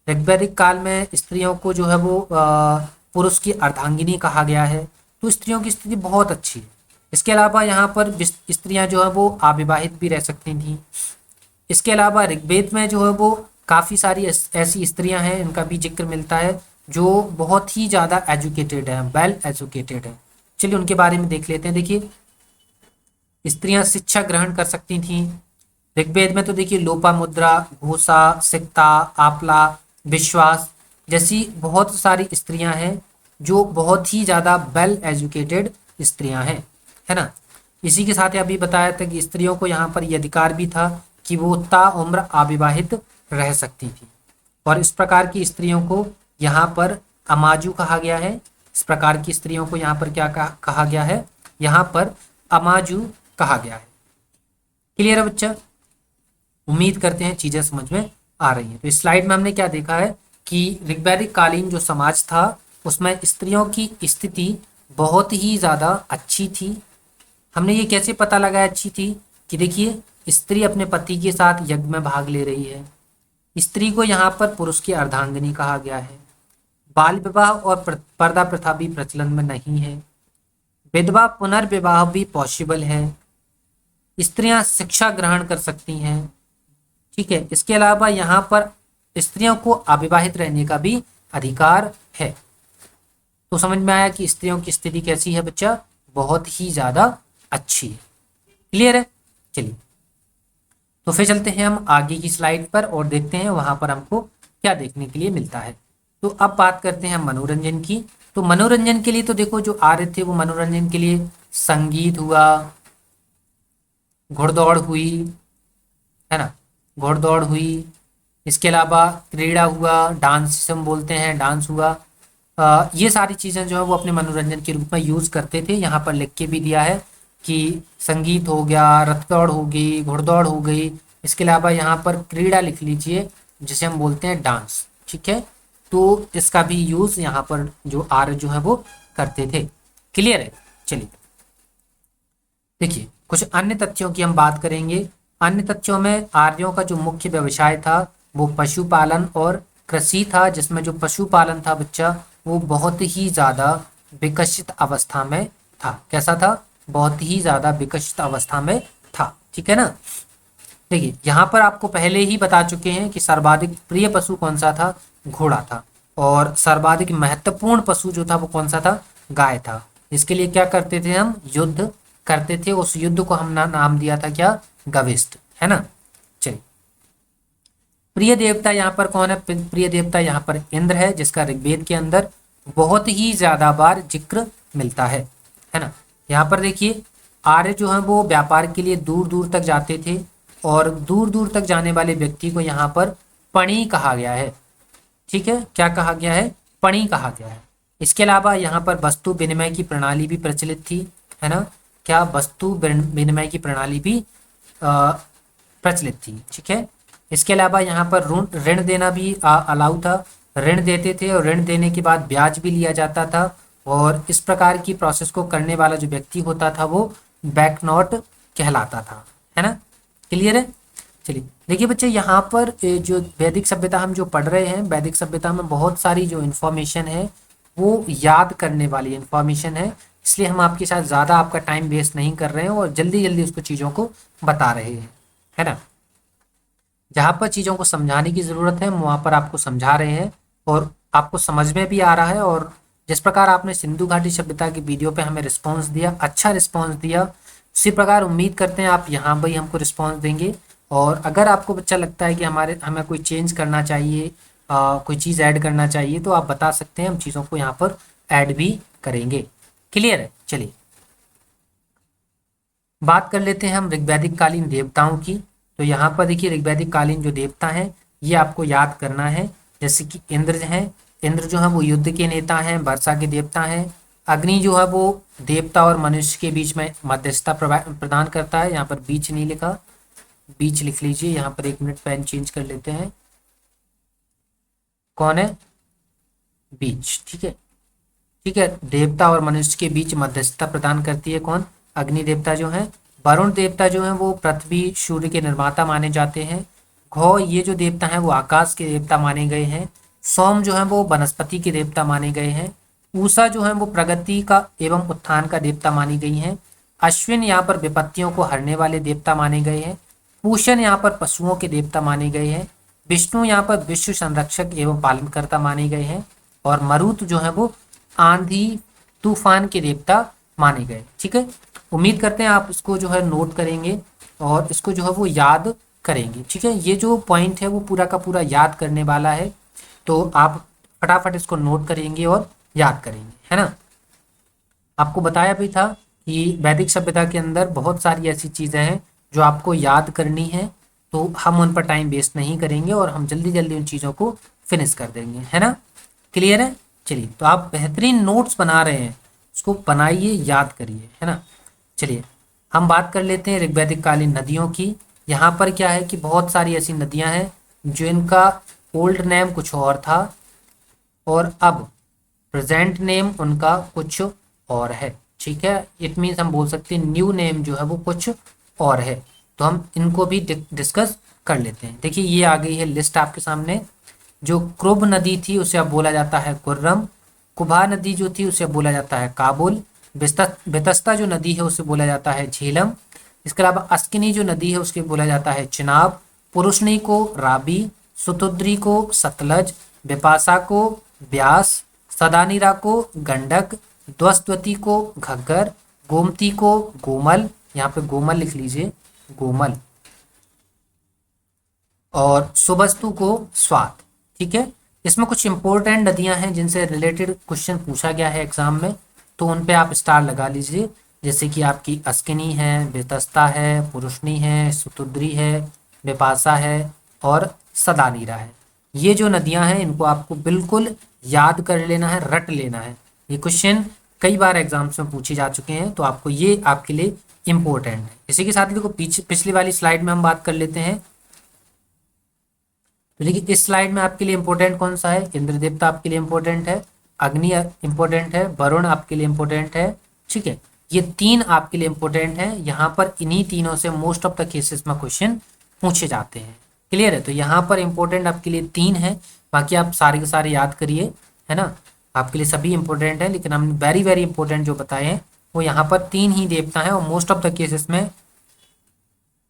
ऋग्वैदिक काल में स्त्रियों को जो है वो पुरुष की अर्धांगिनी कहा गया है, तो स्त्रियों की स्थिति बहुत अच्छी है। इसके अलावा यहाँ पर स्त्रियां जो है वो अविवाहित भी रह सकती थी। इसके अलावा ऋग्वेद में जो है वो काफ़ी सारी ऐसी स्त्रियां हैं, इनका भी जिक्र मिलता है जो बहुत ही ज़्यादा एजुकेटेड है, वेल एजुकेटेड है। चलिए उनके बारे में देख लेते हैं। देखिए स्त्रियां शिक्षा ग्रहण कर सकती थीं। ऋग्वेद में तो देखिए लोपामुद्रा, घोषा, सिक्ता, आपला, विश्वास जैसी बहुत सारी स्त्रियां हैं जो बहुत ही ज़्यादा वेल एजुकेटेड स्त्रियां हैं, है ना। इसी के साथ अभी बताया था कि स्त्रियों को यहाँ पर यह अधिकार भी था कि वो ताउम्र अविवाहित रह सकती थी, और इस प्रकार की स्त्रियों को यहाँ पर अमाजू कहा गया है। इस प्रकार की स्त्रियों को यहाँ पर क्या कहा गया है, यहाँ पर अमाजू कहा गया है। क्लियर है बच्चा, उम्मीद करते हैं चीजें समझ में आ रही हैं। तो इस स्लाइड में हमने क्या देखा है कि ऋग्वैदिक कालीन जो समाज था उसमें स्त्रियों की स्थिति बहुत ही ज्यादा अच्छी थी। हमने ये कैसे पता लगाया अच्छी थी कि देखिए स्त्री अपने पति के साथ यज्ञ में भाग ले रही है, स्त्री को यहाँ पर पुरुष की अर्धांगिनी कहा गया है, बाल विवाह और पर्दा प्रथा भी प्रचलन में नहीं है, विधवा पुनर्विवाह भी पॉसिबल है, स्त्रियां शिक्षा ग्रहण कर सकती हैं। ठीक है, इसके अलावा यहाँ पर स्त्रियों को अविवाहित रहने का भी अधिकार है। तो समझ में आया कि स्त्रियों की स्थिति कैसी है बच्चा, बहुत ही ज्यादा अच्छी है। क्लियर है। चलिए तो फिर चलते हैं हम आगे की स्लाइड पर और देखते हैं वहां पर हमको क्या देखने के लिए मिलता है। तो अब बात करते हैं मनोरंजन की। तो मनोरंजन के लिए तो देखो जो आर्य थे वो मनोरंजन के लिए संगीत हुआ, घुड़दौड़ हुई, है ना, घुड़दौड़ हुई। इसके अलावा क्रीड़ा हुआ, डांस जिसे हम बोलते हैं, डांस हुआ। ये सारी चीज़ें जो है वो अपने मनोरंजन के रूप में यूज़ करते थे। यहाँ पर लिख के भी दिया है कि संगीत हो गया, रथ दौड़ हो गई, घुड़दौड़ हो गई। इसके अलावा यहाँ पर क्रीड़ा लिख लीजिए जिसे हम बोलते हैं डांस, ठीक है। तो इसका भी यूज़ यहाँ पर जो आर्य जो है वो करते थे। क्लियर है। चलिए देखिए कुछ अन्य तथ्यों की हम बात करेंगे। अन्य तथ्यों में आर्यों का जो मुख्य व्यवसाय था वो पशुपालन और कृषि था, जिसमें जो पशुपालन था बच्चा वो बहुत ही ज़्यादा विकसित अवस्था में था। कैसा था? बहुत ही ज़्यादा विकसित अवस्था में था, ठीक है ना। देखिए यहाँ पर आपको पहले ही बता चुके हैं कि सर्वाधिक प्रिय पशु कौन सा था? घोड़ा था। और सर्वाधिक महत्वपूर्ण पशु जो था वो कौन सा था? गाय था। इसके लिए क्या करते थे हम? युद्ध करते थे। उस युद्ध को हम नाम दिया था क्या? गविष्ठ, है ना। चलिए प्रिय देवता यहाँ पर कौन है? प्रिय देवता यहाँ पर इंद्र है, जिसका ऋग्वेद के अंदर बहुत ही ज्यादा बार जिक्र मिलता है ना। यहाँ पर देखिए आर्य जो है वो व्यापार के लिए दूर दूर तक जाते थे, और दूर दूर तक जाने वाले व्यक्ति को यहाँ पर पणी कहा गया है, ठीक है। क्या कहा गया है? पणी कहा गया है। इसके अलावा यहाँ पर वस्तु विनिमय की प्रणाली भी प्रचलित थी, है ना। क्या? वस्तु विनिमय की प्रणाली भी प्रचलित थी, ठीक है। इसके अलावा यहाँ पर ऋण देना भी अलाउ था। ऋण देते थे और ऋण देने के बाद ब्याज भी लिया जाता था, और इस प्रकार की प्रोसेस को करने वाला जो व्यक्ति होता था वो बैकनॉट कहलाता था, है ना। क्लियर है। चलिए देखिए बच्चे यहाँ पर जो वैदिक सभ्यता हम जो पढ़ रहे हैं, वैदिक सभ्यता में बहुत सारी जो इन्फॉर्मेशन है वो याद करने वाली इन्फॉर्मेशन है, इसलिए हम आपके साथ ज़्यादा आपका टाइम वेस्ट नहीं कर रहे हैं और जल्दी जल्दी उसको चीज़ों को बता रहे हैं, है ना। जहाँ पर चीज़ों को समझाने की ज़रूरत है हम वहाँ पर आपको समझा रहे हैं, और आपको समझ में भी आ रहा है। और जिस प्रकार आपने सिंधु घाटी सभ्यता की वीडियो पे हमें रिस्पांस दिया, अच्छा रिस्पांस दिया, उसी प्रकार उम्मीद करते हैं आप यहाँ भी हमको रिस्पांस देंगे। और अगर आपको बच्चा लगता है कि हमें कोई चेंज करना चाहिए, कोई चीज़ ऐड करना चाहिए, तो आप बता सकते हैं, हम चीज़ों को यहाँ पर ऐड भी करेंगे। क्लियर है। चलिए बात कर लेते हैं हम ऋग्वैदिक कालीन देवताओं की। तो यहाँ पर देखिए ऋग्वैदिक कालीन जो देवता हैं ये आपको याद करना है। जैसे कि इंद्र हैं, इंद्र जो है वो युद्ध के नेता हैं, वर्षा के देवता हैं। अग्नि जो है वो देवता और मनुष्य के बीच में मध्यस्थता प्रदान करता है। यहाँ पर बीच नहीं लिखा, बीच लिख लीजिए। यहाँ पर 1 मिनट पेन चेंज कर लेते हैं। कौन है? बीच, ठीक है, ठीक है। देवता और मनुष्य के बीच मध्यस्थता प्रदान करती है कौन? अग्नि देवता जो है। वरुण देवता जो है वो पृथ्वी सूर्य के निर्माता माने जाते हैं। घौ ये जो देवता हैं वो आकाश के देवता माने गए हैं। सोम जो है वो वनस्पति के देवता माने गए हैं। उषा जो है वो प्रगति का एवं उत्थान का देवता मानी गई हैं। अश्विन यहाँ पर विपत्तियों को हरने वाले देवता माने गए हैं। पूषण यहाँ पर पशुओं के देवता माने गए हैं। विष्णु यहाँ पर विश्व संरक्षक एवं पालनकर्ता माने गए हैं। और मरुत जो है वो आंधी तूफान के देवता माने गए, ठीक है। उम्मीद करते हैं आप इसको जो है नोट करेंगे और इसको जो है वो याद करेंगे, ठीक है। ये जो पॉइंट है वो पूरा का पूरा याद करने वाला है, तो आप फटाफट इसको नोट करेंगे और याद करेंगे, है ना। आपको बताया भी था कि वैदिक सभ्यता के अंदर बहुत सारी ऐसी चीज़ें हैं जो आपको याद करनी है, तो हम उन पर टाइम वेस्ट नहीं करेंगे और हम जल्दी जल्दी उन चीज़ों को फिनिश कर देंगे, है ना। क्लियर है। चलिए तो आप बेहतरीन नोट्स बना रहे हैं, उसको बनाइए, याद करिए, है ना। चलिए हम बात कर लेते हैं ऋग्वैदिक कालीन नदियों की। यहाँ पर क्या है कि बहुत सारी ऐसी नदियाँ हैं जो इनका ओल्ड नेम कुछ और था और अब प्रेजेंट नेम उनका कुछ और है, ठीक है। इट मीन्स हम बोल सकते हैं न्यू नेम जो है वो कुछ और है, तो हम इनको भी डिस्कस कर लेते हैं। देखिए ये आ गई है लिस्ट आपके सामने। जो क्रुब नदी थी उसे अब बोला जाता है कुर्रम। कुबा नदी जो थी उसे बोला जाता है काबुल। बेतस्ता जो नदी है उसे बोला जाता है झेलम। इसके अलावा अस्किनी जो नदी है उसके बोला जाता है चिनाब। पुरुषनी को राबी, सुतुद्री को सतलज, बिपाशा को ब्यास, सदानीरा को गंडक, द्वस्तवती को घग्गर, गोमती को गोमल, यहाँ पे गोमल लिख लीजिए, गोमल, और सुबस्तु को स्वात, ठीक है। इसमें कुछ इंपॉर्टेंट नदियां हैं जिनसे रिलेटेड क्वेश्चन पूछा गया है एग्जाम में, तो उन पे आप स्टार लगा लीजिए। जैसे कि आपकी अस्किनी है, बेतस्ता है, पुरुषनी है, सुतुद्री है, बिपाशा है और सदानीरा है। ये जो नदियां हैं इनको आपको बिल्कुल याद कर लेना है, रट लेना है। ये क्वेश्चन कई बार एग्जाम्स में पूछे जा चुके हैं, तो आपको ये आपके लिए इम्पोर्टेंट है। इसी के साथ ही देखो पिछली वाली स्लाइड में हम बात कर लेते हैं। तो देखिए इस स्लाइड में आपके लिए इम्पोर्टेंट कौन सा है? इंद्र देवता आपके लिए इम्पोर्टेंट है, अग्नि इम्पोर्टेंट है, वरुण आपके लिए इम्पोर्टेंट है। ठीक है, ये तीन आपके लिए इम्पोर्टेंट है। यहाँ पर इन्हीं तीनों से मोस्ट ऑफ द केसेस में क्वेश्चन पूछे जाते हैं। क्लियर है? तो यहाँ पर इम्पोर्टेंट आपके लिए तीन है, बाकी आप सारे के सारे याद करिए, है ना। आपके लिए सभी इंपॉर्टेंट है, लेकिन हमने वेरी वेरी इंपॉर्टेंट जो बताए हैं वो यहाँ पर तीन ही देवता है। और मोस्ट ऑफ द केसेस में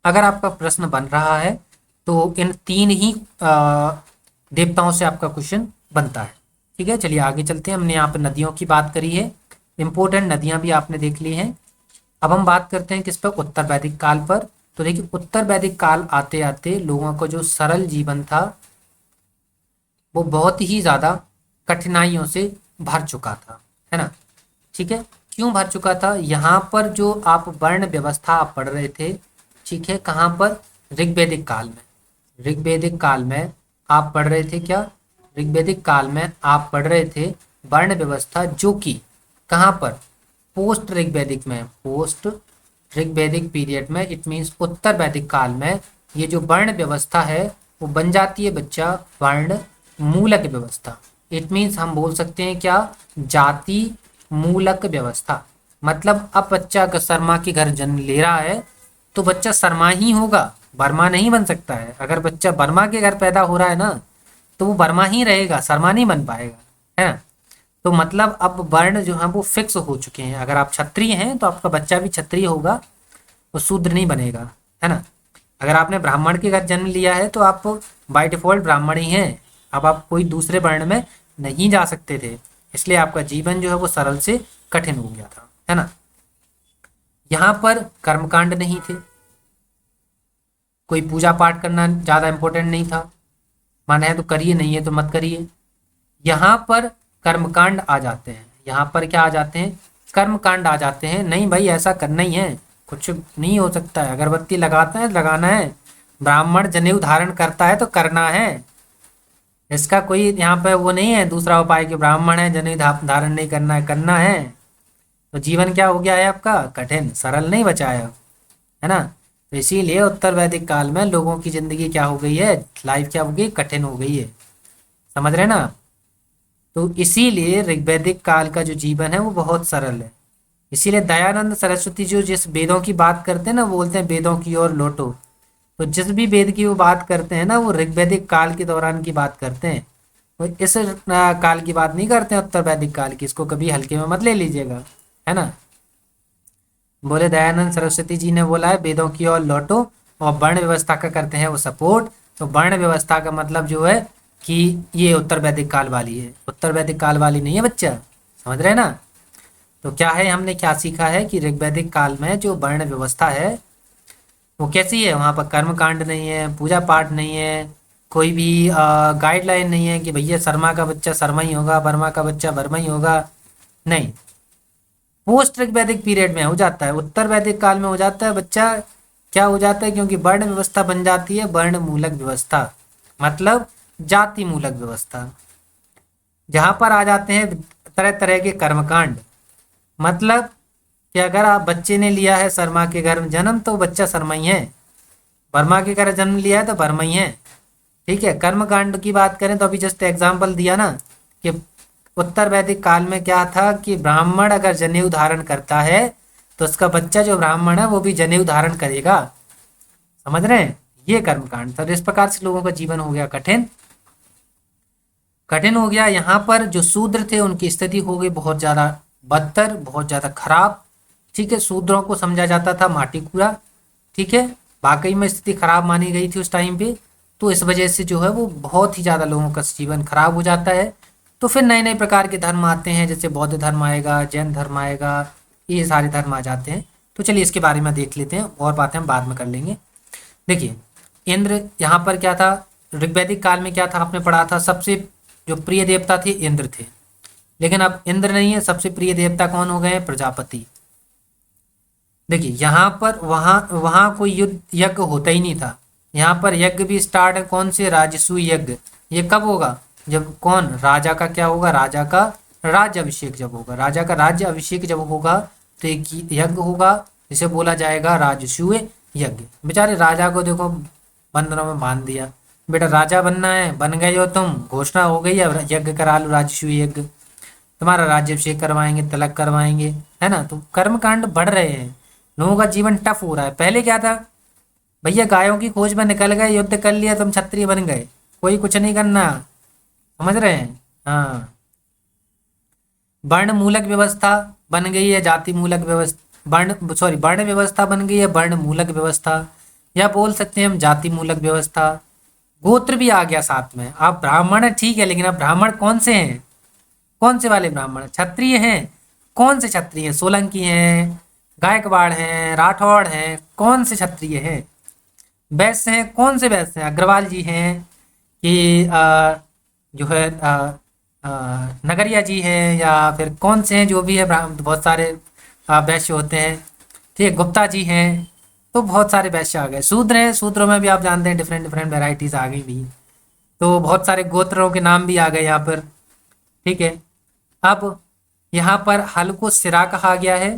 अगर आपका प्रश्न बन रहा है तो इन तीन ही देवताओं से आपका क्वेश्चन बनता है। ठीक है, चलिए आगे चलते हैं। हमने यहाँ पर नदियों की बात करी है, इंपॉर्टेंट नदियां भी आपने देख ली हैं। अब हम बात करते हैं किस पर? उत्तर वैदिक काल पर। तो देखिए उत्तर वैदिक काल आते आते लोगों को जो सरल जीवन था वो बहुत ही ज़्यादा कठिनाइयों से भर चुका था, है ना। ठीक है, क्यों भर चुका था? यहाँ पर जो आप वर्ण व्यवस्था आप पढ़ रहे थे, ठीक है, कहाँ पर? ऋग्वैदिक काल में। ऋग्वैदिक काल में आप पढ़ रहे थे क्या? ऋग्वैदिक काल में आप पढ़ रहे थे वर्ण व्यवस्था, जो कि कहाँ पर? पोस्ट ऋग्वैदिक में, पोस्ट ऋग्वैदिक पीरियड में, इट मीन्स उत्तर वैदिक काल में ये जो वर्ण व्यवस्था है वो बन जाती है बच्चा वर्ण मूलक व्यवस्था। इट मीन्स हम बोल सकते हैं क्या? जाति मूलक व्यवस्था। मतलब अब बच्चा अगर शर्मा के घर जन्म ले रहा है तो बच्चा शर्मा ही होगा, वर्मा नहीं बन सकता है। अगर बच्चा वर्मा के घर पैदा हो रहा है ना तो वो वर्मा ही रहेगा, शर्मा नहीं बन पाएगा, है ना। तो मतलब अब वर्ण जो है वो फिक्स हो चुके हैं। अगर आप क्षत्रिय हैं तो आपका बच्चा भी क्षत्रिय होगा, वो शूद्र नहीं बनेगा, है ना। अगर आपने ब्राह्मण के घर जन्म लिया है तो आप बाय डिफॉल्ट ब्राह्मण ही हैं। अब आप कोई दूसरे वर्ण में नहीं जा सकते थे, इसलिए आपका जीवन जो है वो सरल से कठिन हो गया था, है ना। यहाँ पर कर्मकांड नहीं थे, कोई पूजा पाठ करना ज़्यादा इम्पोर्टेंट नहीं था। मन है तो करिए, नहीं है तो मत करिए। यहाँ पर कर्मकांड आ जाते हैं। यहाँ पर क्या आ जाते हैं? कर्मकांड आ जाते हैं। नहीं भाई ऐसा करना ही है, कुछ नहीं हो सकता है। अगरबत्ती लगाता है लगाना है, ब्राह्मण जनेऊ धारण करता है तो करना है। इसका कोई यहाँ पे वो नहीं है दूसरा उपाय कि ब्राह्मण है जनेऊ धारण नहीं करना है, करना है। तो जीवन क्या हो गया है आपका? कठिन, सरल नहीं बचा है ना। तो इसीलिए उत्तर वैदिक काल में लोगों की जिंदगी क्या हो गई है? लाइफ क्या हो गई? कठिन हो गई है। समझ रहे ना। तो इसीलिए ऋग्वैदिक काल का जो जीवन है वो बहुत सरल है। इसीलिए दयानंद सरस्वती जो जिस वेदों की बात करते हैं ना, बोलते हैं वेदों की ओर लौटो। तो जिस भी वेद की वो बात करते हैं ना वो ऋग्वैदिक काल के दौरान की बात करते हैं, वो इस काल की बात नहीं करते हैं, उत्तर वैदिक काल की। इसको कभी हल्के में मत ले लीजिएगा, है ना। बोले दयानंद सरस्वती जी ने बोला है वेदों की ओर लौटो, और वर्ण व्यवस्था का करते हैं वो सपोर्ट। तो वर्ण व्यवस्था का मतलब जो है कि ये उत्तर वैदिक काल वाली है, उत्तर वैदिक काल वाली नहीं है बच्चा। समझ रहे ना। तो क्या है, हमने क्या सीखा है कि ऋग्वैदिक काल में जो वर्ण व्यवस्था है वो कैसी है? वहाँ पर कर्म कांड नहीं है, पूजा पाठ नहीं है, कोई भी गाइडलाइन नहीं है कि भैया शर्मा का बच्चा शर्मा ही होगा, वर्मा का बच्चा वर्मा ही होगा। नहीं, पोस्ट ऋग्वैदिक पीरियड में हो जाता है, उत्तर वैदिक काल में हो जाता है बच्चा। क्या हो जाता है? क्योंकि वर्ण व्यवस्था बन जाती है वर्ण मूलक व्यवस्था, मतलब जाति मूलक व्यवस्था, जहां पर आ जाते हैं तरह तरह के कर्मकांड। मतलब कि अगर आप बच्चे ने लिया है शर्मा के घर में जन्म तो बच्चा शर्मा ही है, वर्मा के घर जन्म लिया है तो वर्मा ही है। ठीक है, कर्मकांड की बात करें तो अभी जस्ट एग्जाम्पल दिया ना कि उत्तर वैदिक काल में क्या था कि ब्राह्मण अगर जनेऊ धारण करता है तो उसका बच्चा जो ब्राह्मण है वो भी जनेऊ धारण करेगा। समझ रहे हैं? ये कर्मकांड था। तो इस प्रकार से लोगों का जीवन हो गया कठिन, कठिन हो गया। यहाँ पर जो शूद्र थे उनकी स्थिति हो गई बहुत ज़्यादा बदतर, बहुत ज़्यादा खराब। ठीक है, शूद्रों को समझा जाता था माटी कूड़ा। ठीक है, वाकई में स्थिति खराब मानी गई थी उस टाइम पे। तो इस वजह से जो है वो बहुत ही ज़्यादा लोगों का जीवन खराब हो जाता है। तो फिर नए नए प्रकार के धर्म आते हैं, जैसे बौद्ध धर्म आएगा, जैन धर्म आएगा, ये सारे धर्म आ जाते हैं। तो चलिए इसके बारे में देख लेते हैं, और बातें हम बाद में कर लेंगे। देखिए इंद्र यहाँ पर क्या था, ऋग्वैदिक काल में क्या था आपने पढ़ा था, सबसे जो प्रिय देवता थे इंद्र थे। लेकिन अब इंद्र नहीं है, सबसे प्रिय देवता कौन हो गए? प्रजापति। देखिए यहाँ पर वहाँ वहाँ कोई युद्ध यज्ञ होता ही नहीं था। यहाँ पर यज्ञ भी स्टार्ट है कौन से, राजसूय यज्ञ। ये कब होगा, जब कौन राजा का क्या होगा, राजा का राज्य अभिषेक जब होगा, राजा का राज्य अभिषेक जब होगा तो एक यज्ञ होगा जिसे बोला जाएगा राजसूय यज्ञ। बेचारे राजा को देखो बंधनों में बांध दिया, बेटा राजा बनना है, बन गए हो तुम, घोषणा हो गई है, यज्ञ करा लो, राजसूय यज्ञ, तुम्हारा राज्यभिषेक करवाएंगे, तिलक करवाएंगे, है ना। तो कर्म कांड बढ़ रहे हैं, लोगों का जीवन टफ हो रहा है। पहले क्या था, भैया गायों की खोज में निकल गए, युद्ध कर लिया, तुम क्षत्रिय बन गए, कोई कुछ नहीं करना, समझ रहे हैं। हाँ, वर्ण मूलक व्यवस्था बन गई है, जाति मूलक व्यवस्था, वर्ण व्यवस्था बन गई है, वर्ण मूलक व्यवस्था, या बोल सकते हैं हम जाति मूलक व्यवस्था। गोत्र भी आ गया साथ में। आप ब्राह्मण है ठीक है, लेकिन आप ब्राह्मण कौन से हैं, कौन से वाले ब्राह्मण, क्षत्रिय हैं, कौन से क्षत्रिय हैं, सोलंकी हैं, गायकवाड़ हैं, राठौड़ हैं, कौन से क्षत्रिय हैं, वैश्य हैं, कौन से वैश्य हैं, अग्रवाल जी हैं कि जो है नगरिया जी हैं, या फिर कौन से हैं, जो भी है बहुत सारे वैश्य होते हैं, ठीक है, गुप्ता जी हैं। तो बहुत सारे वैश्य आ गए। शूद्र हैं, शूद्रों में भी आप जानते हैं डिफरेंट डिफरेंट वेराइटीज आ गई भी, तो बहुत सारे गोत्रों के नाम भी आ गए यहाँ पर, ठीक है। अब यहाँ पर हल को सिरा कहा गया है,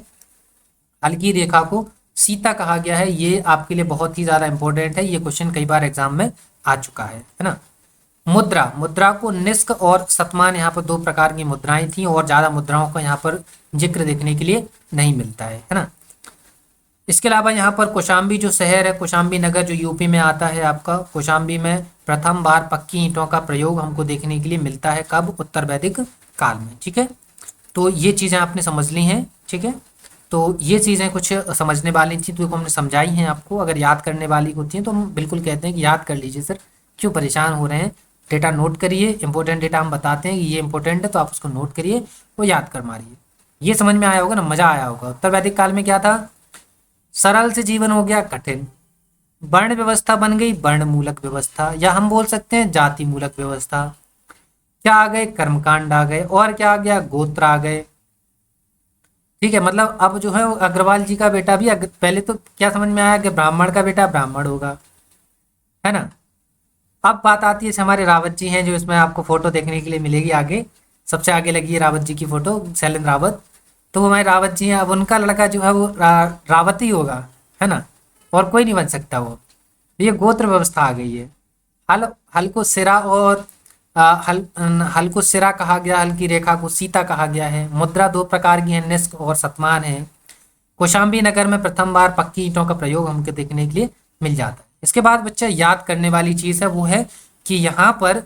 हल की रेखा को सीता कहा गया है। ये आपके लिए बहुत ही ज़्यादा इंपॉर्टेंट है, ये क्वेश्चन कई बार एग्जाम में आ चुका है ना। मुद्रा, मुद्रा को निष्क और शतमान, यहाँ पर दो प्रकार की मुद्राएं थी, और ज़्यादा मुद्राओं का यहाँ पर जिक्र देखने के लिए नहीं मिलता है ना। इसके अलावा यहाँ पर कौशाम्बी जो शहर है, कौशाम्बी नगर जो यूपी में आता है आपका, कौशाम्बी में प्रथम बार पक्की ईंटों का प्रयोग हमको देखने के लिए मिलता है, कब, उत्तर वैदिक काल में, ठीक है। तो ये चीज़ें आपने समझ ली हैं, ठीक है। तो ये चीज़ें कुछ समझने वाली थी तो हमने समझाई हैं आपको। अगर याद करने वाली होती हैं तो हम बिल्कुल कहते हैं कि याद कर लीजिए सर, क्यों परेशान हो रहे हैं, डेटा नोट करिए, इंपॉर्टेंट डेटा हम बताते हैं कि ये इंपॉर्टेंट है तो आप उसको नोट करिए, वो याद कर मारिए। ये समझ में आया होगा ना, मज़ा आया होगा। उत्तर वैदिक काल में क्या था, सरल से जीवन हो गया कठिन, वर्ण व्यवस्था बन गई वर्ण मूलक व्यवस्था, या हम बोल सकते हैं जाति मूलक व्यवस्था। क्या आ गए, कर्मकांड आ गए, और क्या आ गया, गोत्र आ गए, ठीक है। मतलब अब जो है वो अग्रवाल जी का बेटा भी पहले तो क्या समझ में आया कि ब्राह्मण का बेटा ब्राह्मण होगा, है ना। अब बात आती है हमारे रावत जी हैं, जो इसमें आपको फोटो देखने के लिए मिलेगी आगे, सबसे आगे लगी है रावत जी की फोटो, शैलेंद्र रावत। तो वो हमारे रावत जी हैं। अब उनका लड़का जो है वो रावत ही होगा, है ना, और कोई नहीं बन सकता वो। ये गोत्र व्यवस्था आ गई है। हल, हल को सिरा और हल को सिरा कहा गया, हल की रेखा को सीता कहा गया है। मुद्रा दो प्रकार की है, निष्क और शतमान है। कौशाम्बी नगर में प्रथम बार पक्की ईंटों का प्रयोग हमको देखने के लिए मिल जाता है। इसके बाद बच्चा याद करने वाली चीज है वो है कि यहाँ पर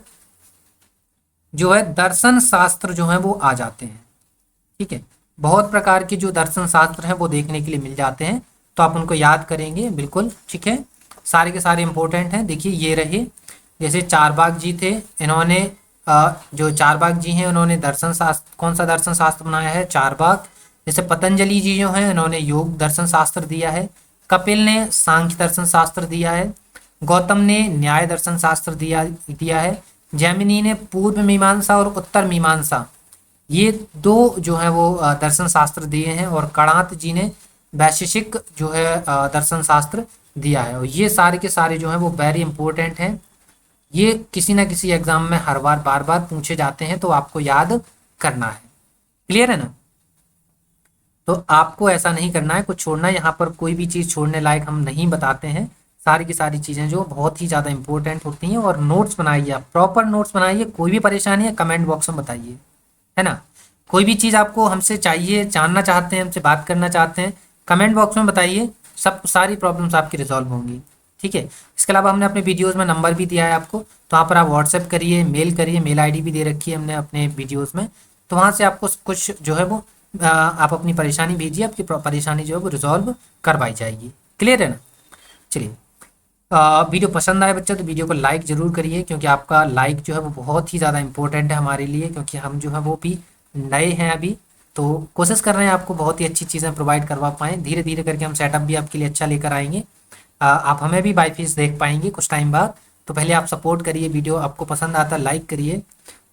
जो है दर्शन शास्त्र जो है वो आ जाते हैं, ठीक है। बहुत प्रकार के जो दर्शन शास्त्र हैं वो देखने के लिए मिल जाते हैं, तो आप उनको याद करेंगे बिल्कुल, ठीक है। सारे के सारे इंपॉर्टेंट हैं। देखिए ये रहे, जैसे चारबाग जी थे, इन्होंने जो चारबाग जी हैं उन्होंने दर्शन शास्त्र, कौन सा दर्शन शास्त्र बनाया है, चारबाग। जैसे पतंजलि जी जो हैं उन्होंने योग दर्शन शास्त्र दिया है। कपिल ने सांख्य दर्शन शास्त्र दिया है। गौतम ने न्याय दर्शन शास्त्र दिया है। जैमिनी ने पूर्व मीमांसा और उत्तर मीमांसा, ये दो जो है वो दर्शन शास्त्र दिए हैं। और कणात जी ने वैशेषिक जो है दर्शन शास्त्र दिया है। और ये सारे के सारे जो है वो वेरी इंपॉर्टेंट हैं। ये किसी ना किसी एग्जाम में हर बार बार बार पूछे जाते हैं, तो आपको याद करना है। क्लियर है ना। तो आपको ऐसा नहीं करना है कुछ छोड़ना है, यहाँ पर कोई भी चीज़ छोड़ने लायक हम नहीं बताते हैं। सारी की सारी चीज़ें जो बहुत ही ज़्यादा इंपॉर्टेंट होती हैं। और नोट्स बनाइए, आप प्रॉपर नोट्स बनाइए। कोई भी परेशानी है कमेंट बॉक्स में बताइए, है ना। कोई भी चीज़ आपको हमसे चाहिए, जानना चाहते हैं, हमसे बात करना चाहते हैं, कमेंट बॉक्स में बताइए, सब सारी प्रॉब्लम्स आपकी रिजॉल्व होंगी, ठीक है। इसके अलावा हमने अपने वीडियोज़ में नंबर भी दिया है आपको, तो वहाँ पर आप व्हाट्सएप करिए, मेल करिए, मेल आईडी भी दे रखी है हमने अपने वीडियोज़ में। तो वहाँ से आपको कुछ जो है वो आप अपनी परेशानी भेजिए, आपकी परेशानी जो है वो रिजॉल्व करवाई जाएगी। क्लियर है ना। चलिए, वीडियो पसंद आए बच्चा तो वीडियो को लाइक ज़रूर करिए, क्योंकि आपका लाइक जो है वो बहुत ही ज़्यादा इंपॉर्टेंट है हमारे लिए, क्योंकि हम जो है वो भी नए हैं अभी, तो कोशिश कर रहे हैं आपको बहुत ही अच्छी चीज़ें प्रोवाइड करवा पाएँ। धीरे धीरे करके हम सेटअप भी आपके लिए अच्छा लेकर आएंगे। आप हमें भी बाई फीस देख पाएंगे कुछ टाइम बाद। तो पहले आप सपोर्ट करिए, वीडियो आपको पसंद आता लाइक करिए,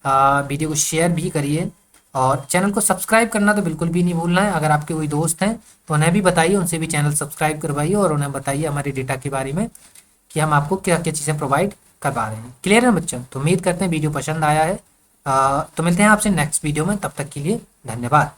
वीडियो को शेयर भी करिए, और चैनल को सब्सक्राइब करना तो बिल्कुल भी नहीं भूलना है। अगर आपके कोई दोस्त हैं तो उन्हें भी बताइए, उनसे भी चैनल सब्सक्राइब करवाइए और उन्हें बताइए हमारे डेटा के बारे में कि हम आपको क्या क्या चीज़ें प्रोवाइड करवा रहे हैं। क्लियर है बच्चों? तो उम्मीद करते हैं वीडियो पसंद आया है। तो मिलते हैं आपसे नेक्स्ट वीडियो में, तब तक के लिए धन्यवाद।